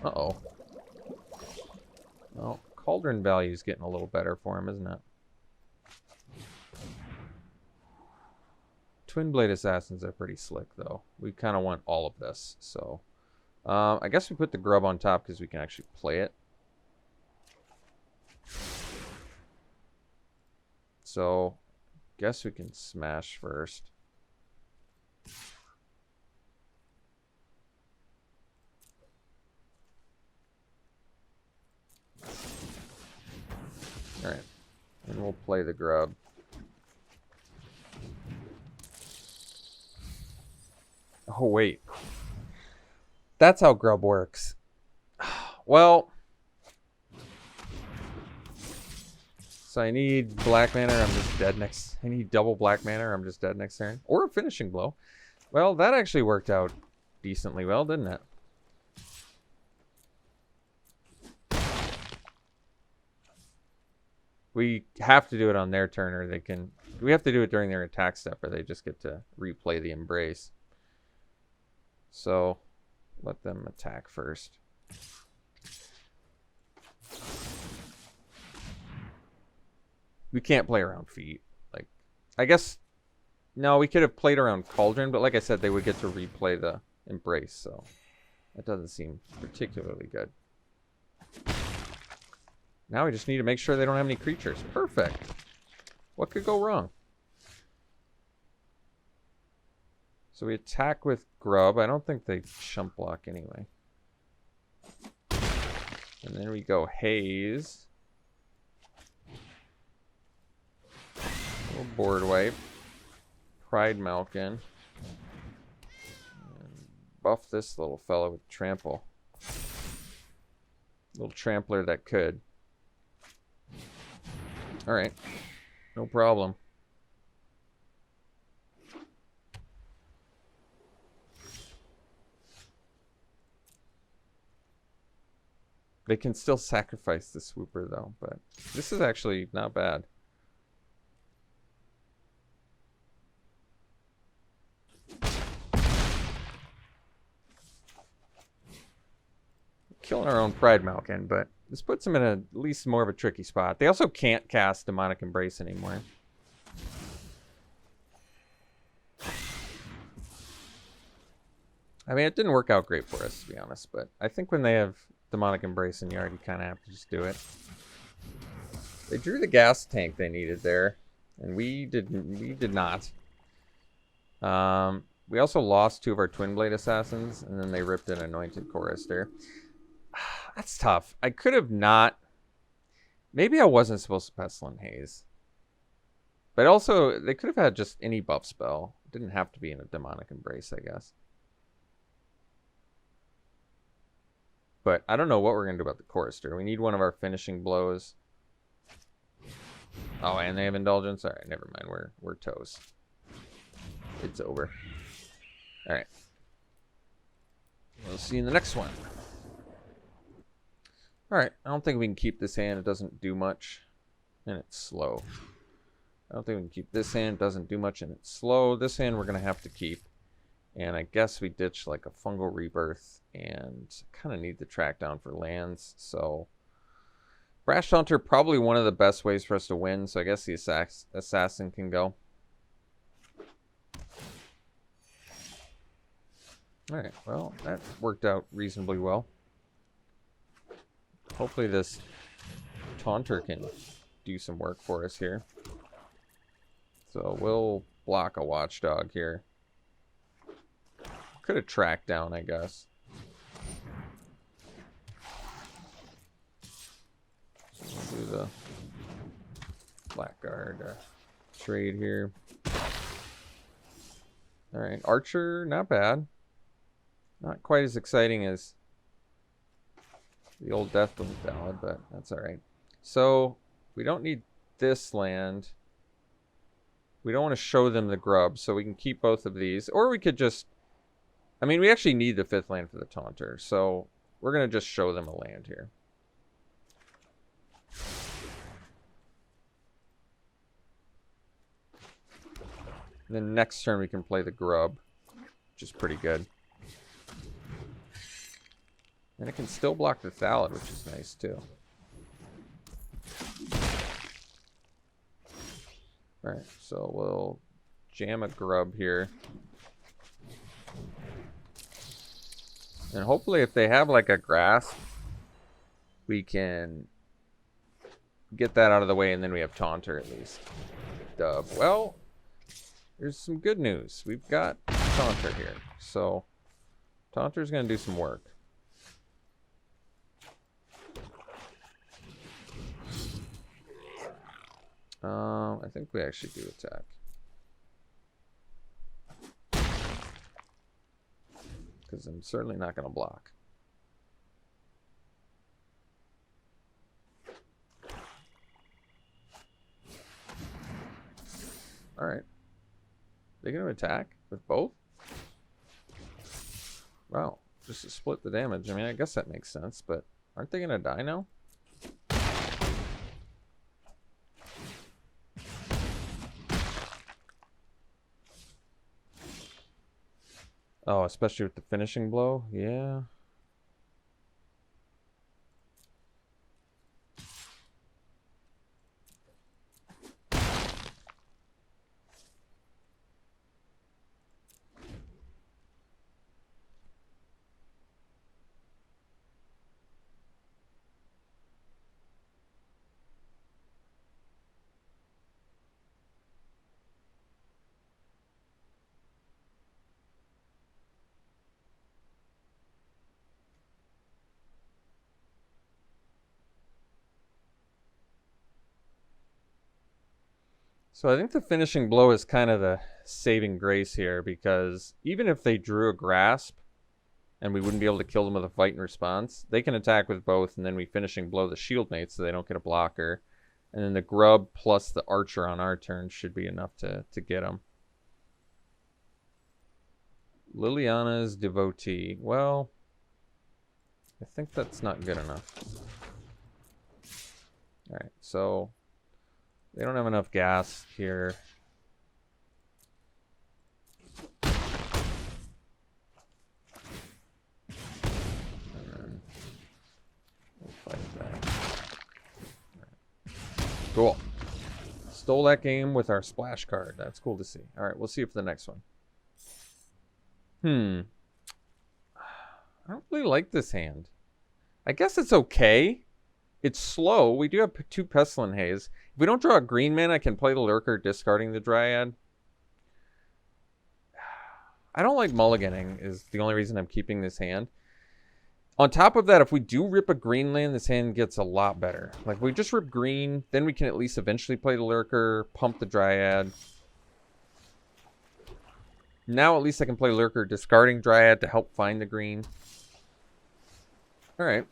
Uh-oh. Well, Cauldron value is getting a little better for him, isn't it? Twin Blade Assassins are pretty slick, though. We kind of want all of this, so... I guess we put the Grub on top because we can actually play it. So, guess we can smash first. Alright, and we'll play the Grub. Oh, wait. That's how Grub works. Well, so I need black mana, or I'm just dead next. I need double black mana, or I'm just dead next turn. Or a finishing blow. Well, that actually worked out decently well, didn't it? We have to do it on their turn, or they can... We have to do it during their attack step, or they just get to replay the Embrace. So, let them attack first. We can't play around feet. Like, I guess... No, we could have played around Cauldron, but like I said, they would get to replay the Embrace, so... That doesn't seem particularly good. Now we just need to make sure they don't have any creatures. Perfect. What could go wrong? So we attack with Grub. I don't think they chump block anyway. And then we go Haze. Little board wipe. Pride Malkin. And buff this little fellow with Trample. Little trampler that could. Alright. No problem. They can still sacrifice the Swooper though, but this is actually not bad. Killing our own Pride Malkin, but this puts them in at least more of a tricky spot. They also can't cast Demonic Embrace anymore. I mean, it didn't work out great for us, to be honest, but I think when they have Demonic Embrace in yard, you kind of have to just do it. They drew the gas tank they needed there, and we did not. We also lost 2 of our Twin Blade Assassins, and then they ripped an Anointed Chorister. That's tough. I could have not... Maybe I wasn't supposed to Pestilent Haze. But also, they could have had just any buff spell. It didn't have to be in a Demonic Embrace, I guess. But I don't know what we're going to do about the Chorister. We need one of our finishing blows. Oh, and they have Indulgence? Alright, never mind. We're toast. It's over. Alright. We'll see you in the next one. Alright, I don't think we can keep this hand. It doesn't do much. And it's slow. I don't think we can keep this hand. It doesn't do much and it's slow. This hand we're going to have to keep. And I guess we ditch like a Fungal Rebirth. And kind of need the track down for lands. So, Brash Taunter, probably one of the best ways for us to win. So I guess the Assassin can go. Alright, well, that worked out reasonably well. Hopefully this Taunter can do some work for us here. So we'll block a Watchdog here. Could have tracked down, I guess. We'll do the Blackguard trade here. Alright, Archer, not bad. Not quite as exciting as the old Deathbloom Ballad, but that's alright. So, we don't need this land. We don't want to show them the Grub, so we can keep both of these. Or we could just... I mean, we actually need the 5th land for the Taunter, so we're going to just show them a land here. And then next turn we can play the Grub, which is pretty good. And it can still block the Thallid, which is nice too. Alright, so we'll jam a Grub here. And hopefully if they have like a Grasp, we can get that out of the way and then we have Taunter at least. Dub. Well, there's some good news. We've got Taunter here. So Taunter's going to do some work. I think we actually do attack. Because I'm certainly not going to block. Alright. They're going to attack with both? Wow. Just to split the damage. I mean, I guess that makes sense, but aren't they going to die now? Oh, especially with the finishing blow? Yeah. So I think the finishing blow is kind of the saving grace here, because even if they drew a grasp and we wouldn't be able to kill them with a fight in response, they can attack with both, and then we finishing blow the shield mate so they don't get a blocker. And then the grub plus the archer on our turn should be enough to get them. Liliana's devotee. Well, I think that's not good enough. Alright, so they don't have enough gas here. We'll fight that. Right. Cool. Stole that game with our splash card. That's cool to see. Alright, we'll see you for the next one. I don't really like this hand. I guess it's okay. It's slow. We do have 2 Pestilent Haze. If we don't draw a green man, I can play the Lurker discarding the Dryad. I don't like mulliganing is the only reason I'm keeping this hand. On top of that, if we do rip a green land, this hand gets a lot better. Like, we just rip green, then we can at least eventually play the Lurker, pump the Dryad. Now at least I can play Lurker discarding Dryad to help find the green. Alright.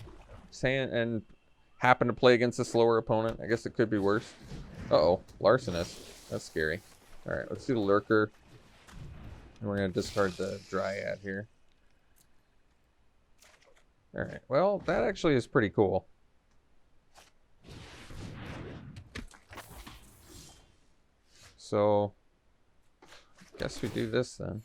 And happen to play against a slower opponent. I guess it could be worse. Uh-oh. Larcenous. That's scary. Alright, let's do the Lurker. And we're going to discard the Dryad here. Alright, well, that actually is pretty cool. So, guess we do this then.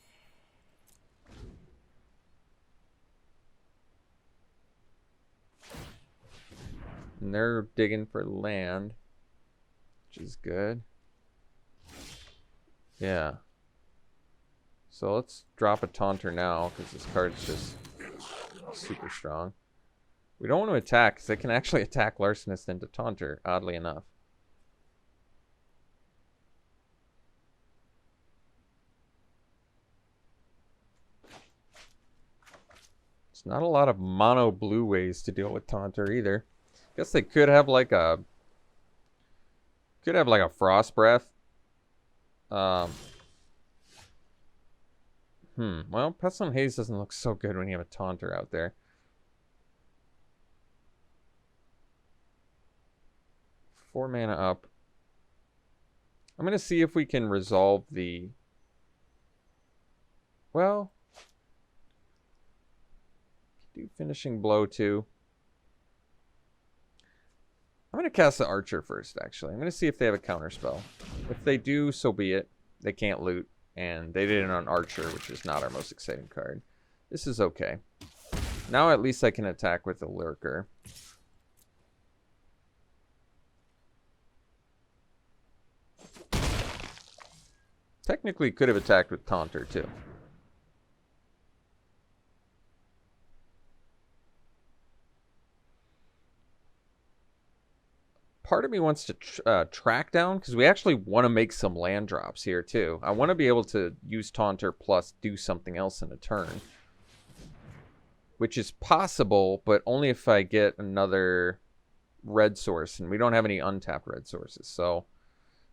And they're digging for land, which is good. Yeah. So let's drop a Taunter now, because this card's just super strong. We don't want to attack, because they can actually attack Larcenist into Taunter, oddly enough. It's not a lot of mono blue ways to deal with Taunter either. Guess they could have like a Frost Breath. Well, Pestilent Haze doesn't look so good when you have a Taunter out there. Four mana up. I'm gonna see if we can resolve the. Well, do finishing blow too. I'm going to cast the Archer first, actually. I'm going to see if they have a counterspell. If they do, so be it. They can't loot, and they did it on Archer, which is not our most exciting card. This is okay. Now at least I can attack with the Lurker. Technically could have attacked with Taunter, too. Part of me wants to track down, because we actually want to make some land drops here too. I want to be able to use Taunter plus do something else in a turn. Which is possible, but only if I get another red source. And we don't have any untapped red sources. So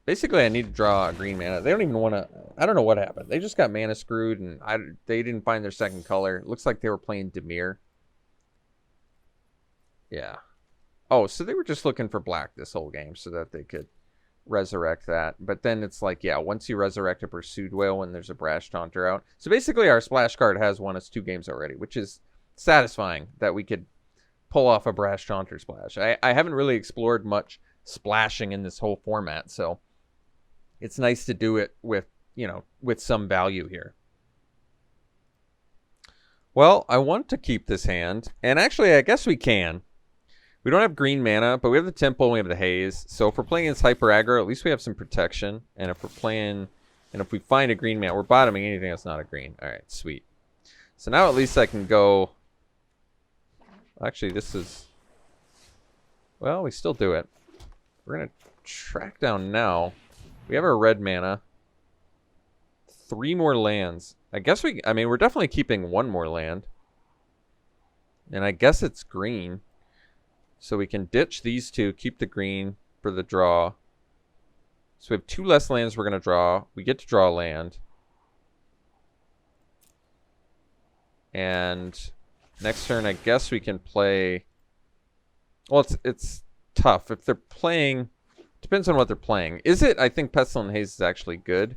basically I need to draw a green mana. They don't even want to. I don't know what happened. They just got mana screwed, and they didn't find their second color. It looks like they were playing Dimir. Yeah. Oh, so they were just looking for black this whole game so that they could resurrect that. But then it's like, yeah, once you resurrect a Pursued Whale when there's a Brash Taunter out. So basically our splash card has won us 2 games already, which is satisfying that we could pull off a Brash Taunter splash. I haven't really explored much splashing in this whole format, so it's nice to do it with, you know, with some value here. Well, I want to keep this hand, and actually, I guess we can. We don't have green mana, but we have the Temple and we have the Haze. So if we're playing against Hyper Aggro, at least we have some protection. And if we're playing, and if we find a green mana, we're bottoming anything that's not a green. All right, sweet. So now at least I can go. Actually, this is. Well, we still do it. We're gonna track down now. We have our red mana. 3 more lands. I guess I mean, we're definitely keeping 1 more land. And I guess it's green. So we can ditch these 2, keep the green for the draw. So we have 2 less lands we're going to draw. We get to draw land. And next turn, I guess we can play. Well, it's tough. If they're playing, depends on what they're playing. Is it? I think Pestilent Haze is actually good.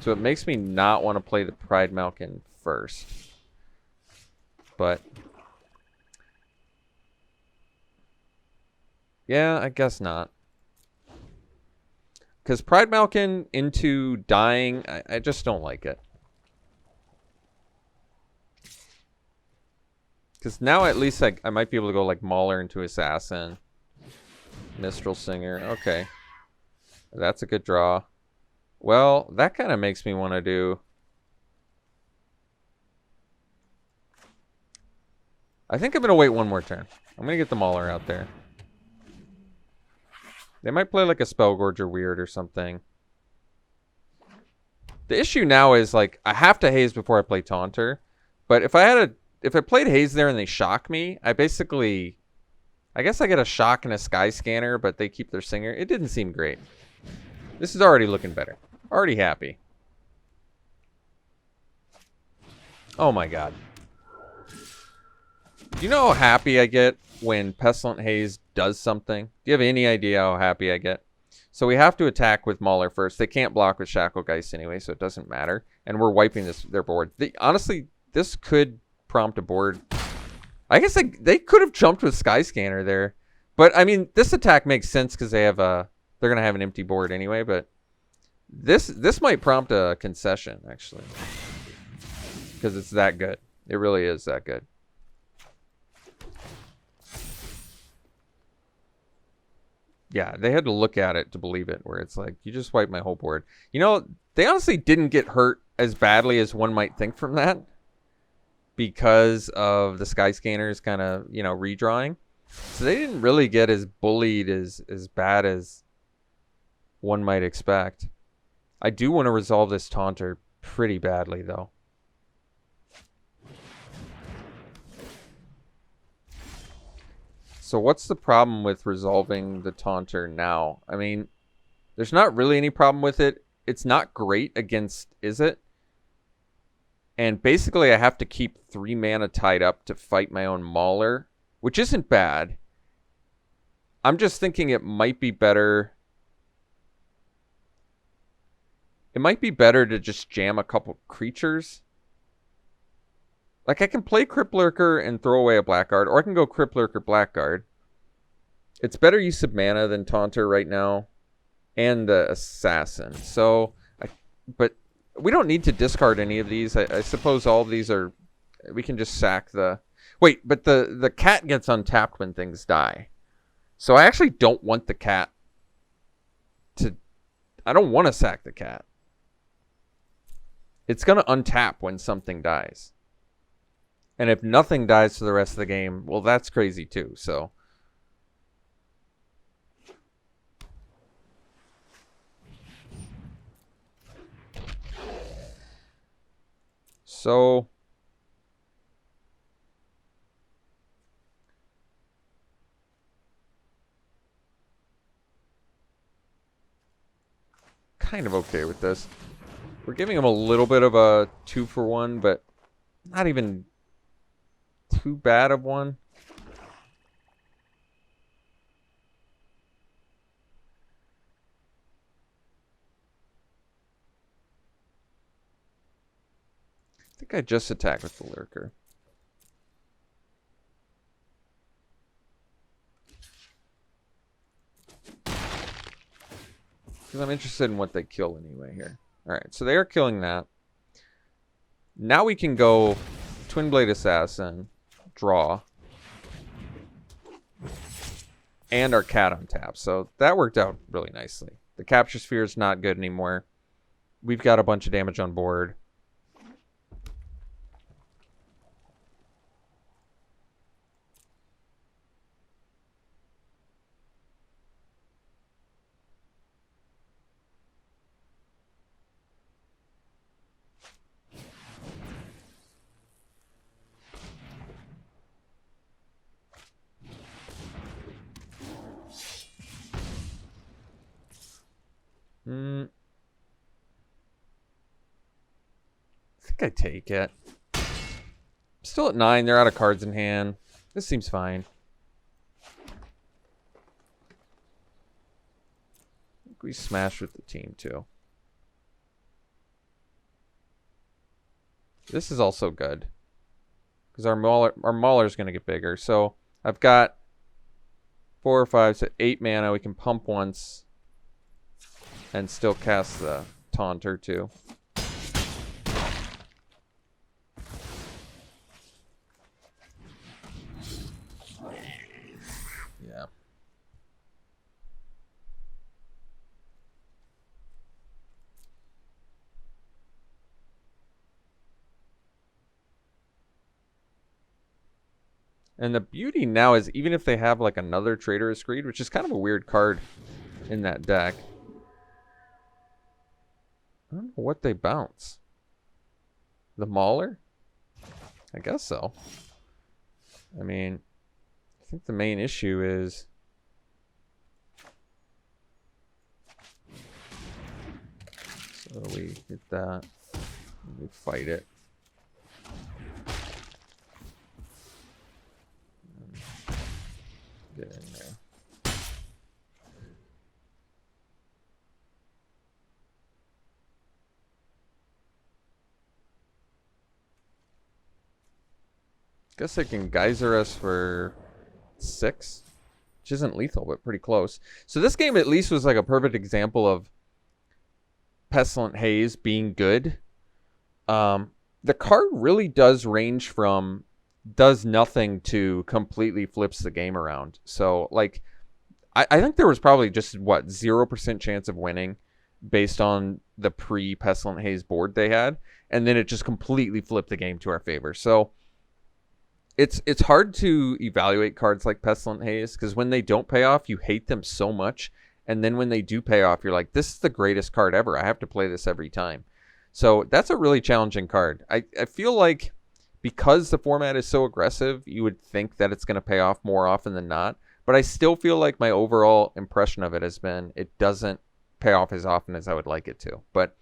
So it makes me not want to play the Pride Malkin first. But yeah, I guess not. Because Pride Malkin into dying, I just don't like it. Because now at least I might be able to go like Mauler into Assassin. Mistral Singer. Okay. That's a good draw. Well, that kind of makes me want to do. I think I'm going to wait 1 more turn. I'm going to get the Mauler out there. They might play like a Spellgorger weird or something. The issue now is like I have to haze before I play Taunter. But if I played Haze there and they shock me, I guess I get a shock and a Sky Scanner, but they keep their Singer. It didn't seem great. This is already looking better. Already happy. Oh my god. Do you know how happy I get when Pestilent Haze does something? Do you have any idea how happy I get? So we have to attack with Mauler first. They can't block with Shacklegeist anyway, so it doesn't matter. And we're wiping their board. Honestly, this could prompt a board. I guess they could have jumped with Skyscanner there. But, I mean, this attack makes sense because they're going to have an empty board anyway. But this might prompt a concession, actually. Because it's that good. It really is that good. Yeah, they had to look at it to believe it, where it's like, you just wiped my whole board. You know, they honestly didn't get hurt as badly as one might think from that. Because of the Skyscanners kind of, redrawing. So they didn't really get as bullied as bad as one might expect. I do want to resolve this Taunter pretty badly, though. So what's the problem with resolving the Taunter now? I mean, there's not really any problem with it. It's not great against Izzet. And basically I have to keep 3 mana tied up to fight my own Mauler, which isn't bad. I'm just thinking it might be better. It might be better to just jam a couple creatures. Like I can play Crypt Lurker and throw away a Blackguard, or I can go Crypt Lurker Blackguard. It's better use of mana than Taunter right now, and the Assassin. So, but we don't need to discard any of these. I suppose all of these are. We can just sack the. Wait, but the cat gets untapped when things die. So I actually don't want the cat to. I don't want to sack the cat. It's going to untap when something dies. And if nothing dies for the rest of the game, well, that's crazy too. So. Kind of okay with this. We're giving him a little bit of a 2-for-1, but not even too bad of one. I think I just attack with the Lurker. Because I'm interested in what they kill anyway here. Alright, so they are killing that. Now we can go Twin Blade Assassin, draw, and our cat on tap. So that worked out really nicely. The Capture Sphere is not good anymore. We've got a bunch of damage on board. I think I take it. Still at 9. They're out of cards in hand. This seems fine. I think we smash with the team too. This is also good because our Mauler is going to get bigger. So I've got 4 or 5, so 8 mana. We can pump once and still cast the Taunter too. Yeah. And the beauty now is even if they have like another Traitorous Greed, which is kind of a weird card in that deck. I don't know what they bounce. The Mauler? I guess so. I mean, I think the main issue is so we hit that. We fight it. Get in there. Guess I can Geyser us for 6, which isn't lethal, but pretty close. So this game at least was like a perfect example of Pestilent Haze being good. The card really does range from does nothing to completely flips the game around. So like, I think there was probably just what 0% chance of winning based on the pre-Pestilent Haze board they had, and then it just completely flipped the game to our favor. So it's hard to evaluate cards like Pestilent Haze because when they don't pay off, you hate them so much, and then when they do pay off, you're like, this is the greatest card ever. I have to play this every time. So that's a really challenging card. I feel like because the format is so aggressive, you would think that it's going to pay off more often than not. But I still feel like my overall impression of it has been it doesn't pay off as often as I would like it to. But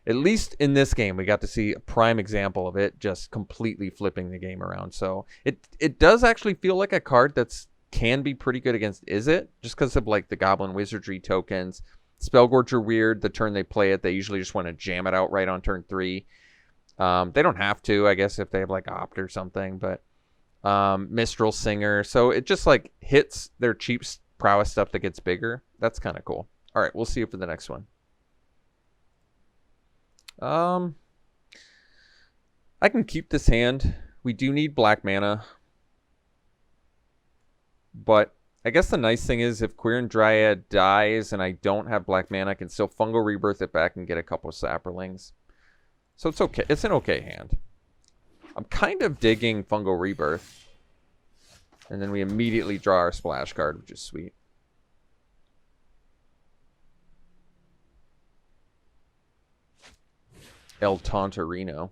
at least in this game, we got to see a prime example of it just completely flipping the game around. So it does actually feel like a card that's can be pretty good against Izzet, just because of like the Goblin Wizardry tokens. Spellgorge are weird. The turn they play it, they usually just want to jam it out right on turn 3. They don't have to, I guess, if they have like Opt or something, but Mistral Singer. So it just like hits their cheap prowess stuff that gets bigger. That's kind of cool. All right, we'll see you for the next one. I can keep this hand. We do need black mana. But I guess the nice thing is if Quirion Dryad dies and I don't have black mana, I can still Fungal Rebirth it back and get a couple of Saproings. So it's okay. It's an okay hand. I'm kind of digging Fungal Rebirth. And then we immediately draw our splash card, which is sweet. El Tontorino.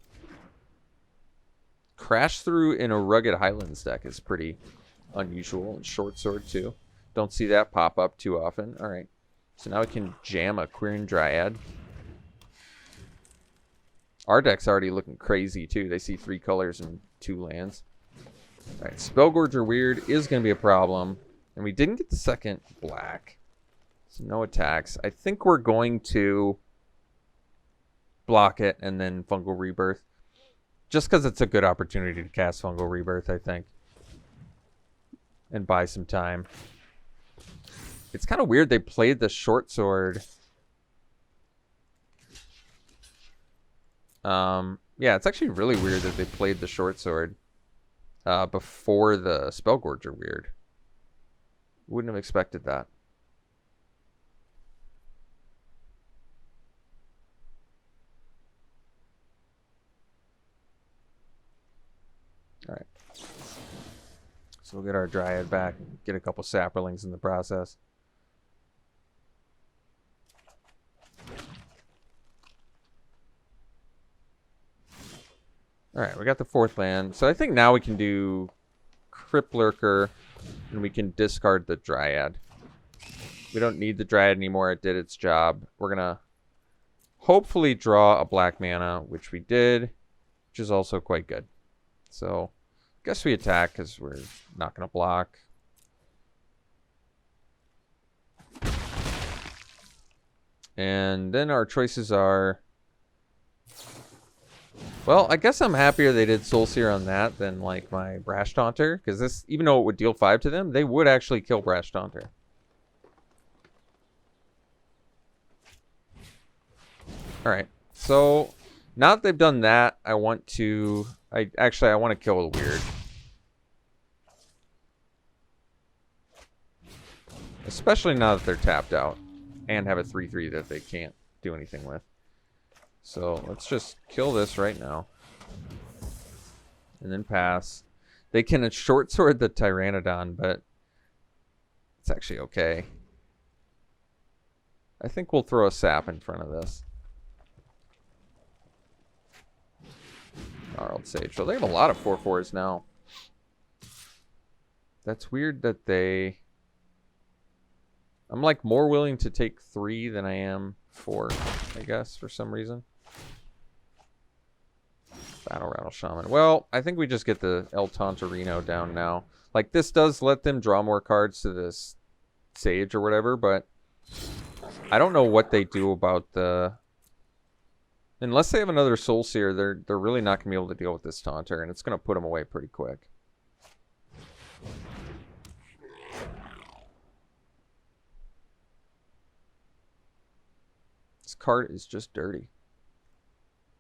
Crash Through in a Rugged Highlands deck is pretty unusual. And Short Sword too. Don't see that pop up too often. All right. So now we can jam a Quirion Dryad. Our deck's already looking crazy too. They see 3 colors and 2 lands. All right. Spellgorge are weird is going to be a problem. And we didn't get the second black. So no attacks. I think we're going to block it and then Fungal Rebirth. Just because it's a good opportunity to cast Fungal Rebirth, I think. And buy some time. It's kind of weird they played the Short Sword. Yeah, it's actually really weird that they played the short sword before the Spellgorger weird. Wouldn't have expected that. Alright. So we'll get our Dryad back, get a couple Saprolings in the process. Alright, we got the 4th land. So I think now we can do Crypt Lurker, and we can discard the Dryad. We don't need the Dryad anymore. It did its job. We're going to hopefully draw a black mana, which we did, which is also quite good. So I guess we attack because we're not going to block. And then our choices are... Well, I guess I'm happier they did Soulseer on that than like my Brash Taunter, because this, even though it would deal 5 to them, they would actually kill Brash Taunter. Alright, so now that they've done that, I want to... I want to kill the weird. Especially now that they're tapped out and have a 3/3 that they can't do anything with. So let's just kill this right now. And then pass. They can short sword the Pteranodon, but it's actually okay. I think we'll throw a sap in front of this. Gnarled Sage. Well, they have a lot of 4/4s now. That's weird that they... I'm like more willing to take 3 than I am 4, I guess, for some reason. Battle Rattle Shaman. Well, I think we just get the El Tontorino down now. Like, this does let them draw more cards to this Sage or whatever, but I don't know what they do about the... Unless they have another Soulseer, they're really not going to be able to deal with this Taunter, and it's going to put them away pretty quick. This card is just dirty.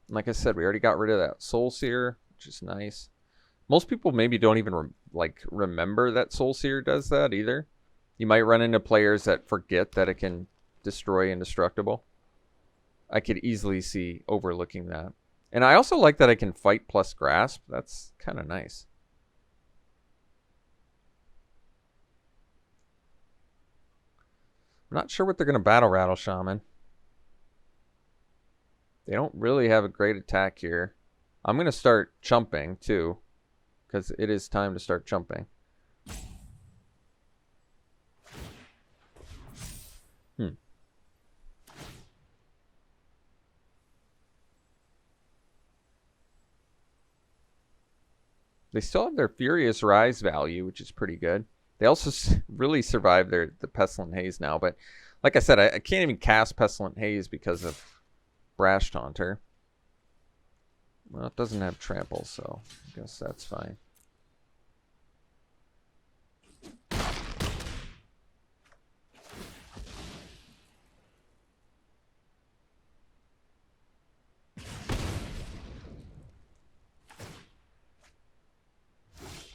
Like I said, we already got rid of that Soulseer, which is nice. Most people maybe don't even remember that Soulseer does that either. You might run into players that forget that it can destroy Indestructible. I could easily see overlooking that. And I also like that I can fight plus grasp. That's kind of nice. I'm not sure what they're going to Battle Rattle Shaman. They don't really have a great attack here. I'm going to start chumping too, because it is time to start chumping. They still have their Furious Rise value, which is pretty good. They also really survived the Pestilent Haze now, but like I said, I can't even cast Pestilent Haze because of Brash Taunter. Well, it doesn't have trample, so I guess that's fine.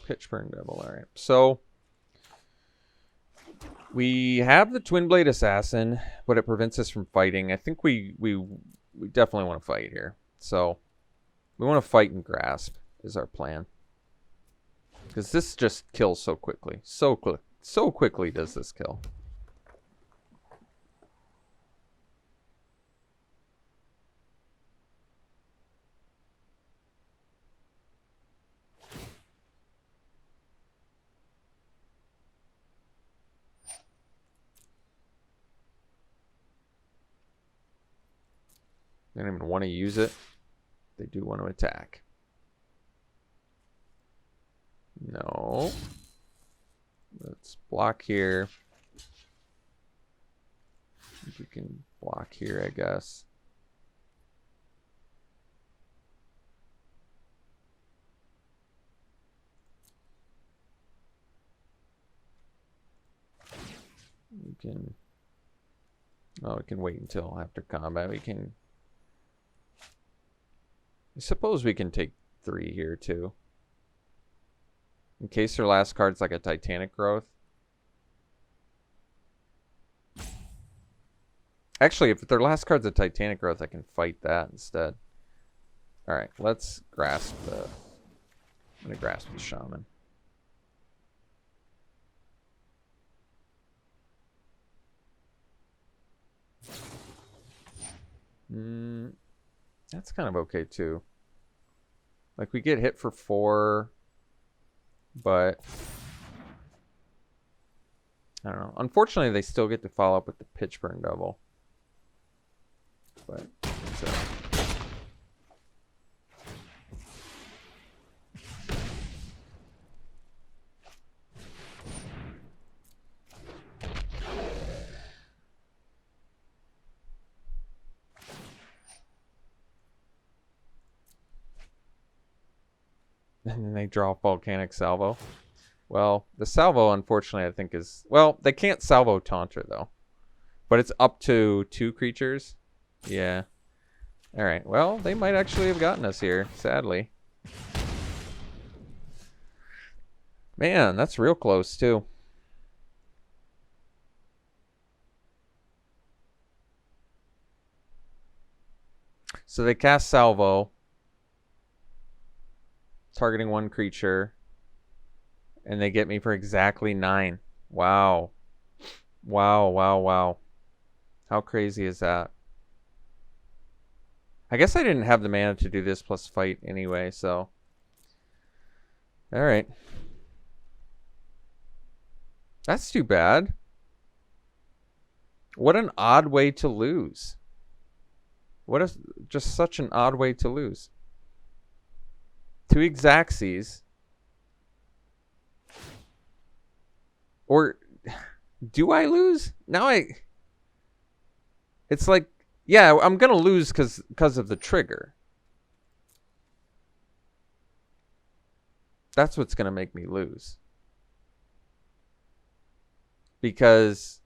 Pitchburn Devil, alright. So we have the Twin Blade Assassin, but it prevents us from fighting. I think we definitely want to fight here. So we want to fight and grasp is our plan. Because this just kills so quickly. So quickly does this kill. They don't even want to use it. They do want to attack. No. Let's block here. We can block here, I guess. We can... Oh, we can wait until after combat. We can... I suppose we can take 3 here too. In case their last card's like a Titanic Growth. Actually, if their last card's a Titanic Growth, I can fight that instead. Alright, let's grasp the... I'm going to grasp the Shaman. That's kind of okay too. Like, we get hit for 4, but I don't know. Unfortunately, they still get to follow up with the Pitchburn Devil. But it's and then they draw Volcanic Salvo. Well, the Salvo, unfortunately, I think is... Well, they can't Salvo Taunter, though. But it's up to 2 creatures. Yeah. Alright, well, they might actually have gotten us here, sadly. Man, that's real close, too. So they cast Salvo. Targeting 1 creature. And they get me for exactly 9. Wow. Wow, wow, wow. How crazy is that? I guess I didn't have the mana to do this plus fight anyway, so... Alright. That's too bad. What an odd way to lose. What is just such an odd way to lose. 2 Xaxes. Or do I lose? Now it's like, yeah, I'm going to lose because of the trigger. That's what's going to make me lose. Because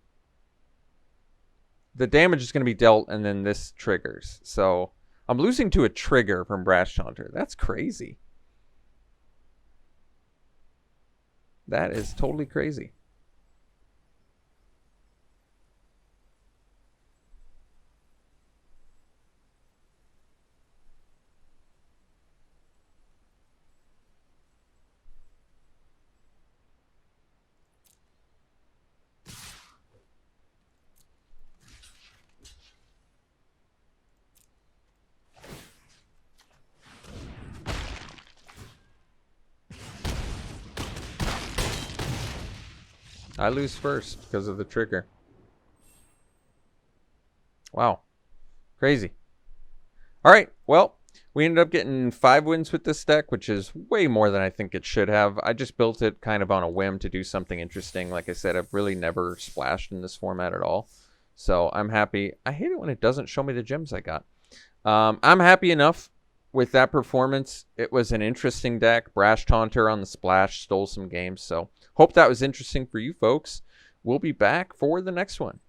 the damage is going to be dealt and then this triggers. So I'm losing to a trigger from Brash Taunter. That's crazy. That is totally crazy. I lose first because of the trigger. Wow. Crazy. Alright, well, we ended up getting 5 wins with this deck, which is way more than I think it should have. I just built it kind of on a whim to do something interesting. Like I said, I've really never splashed in this format at all. So I'm happy. I hate it when it doesn't show me the gems I got. I'm happy enough with that performance. It was an interesting deck. Brash Taunter on the splash stole some games. So hope that was interesting for you folks. We'll be back for the next one.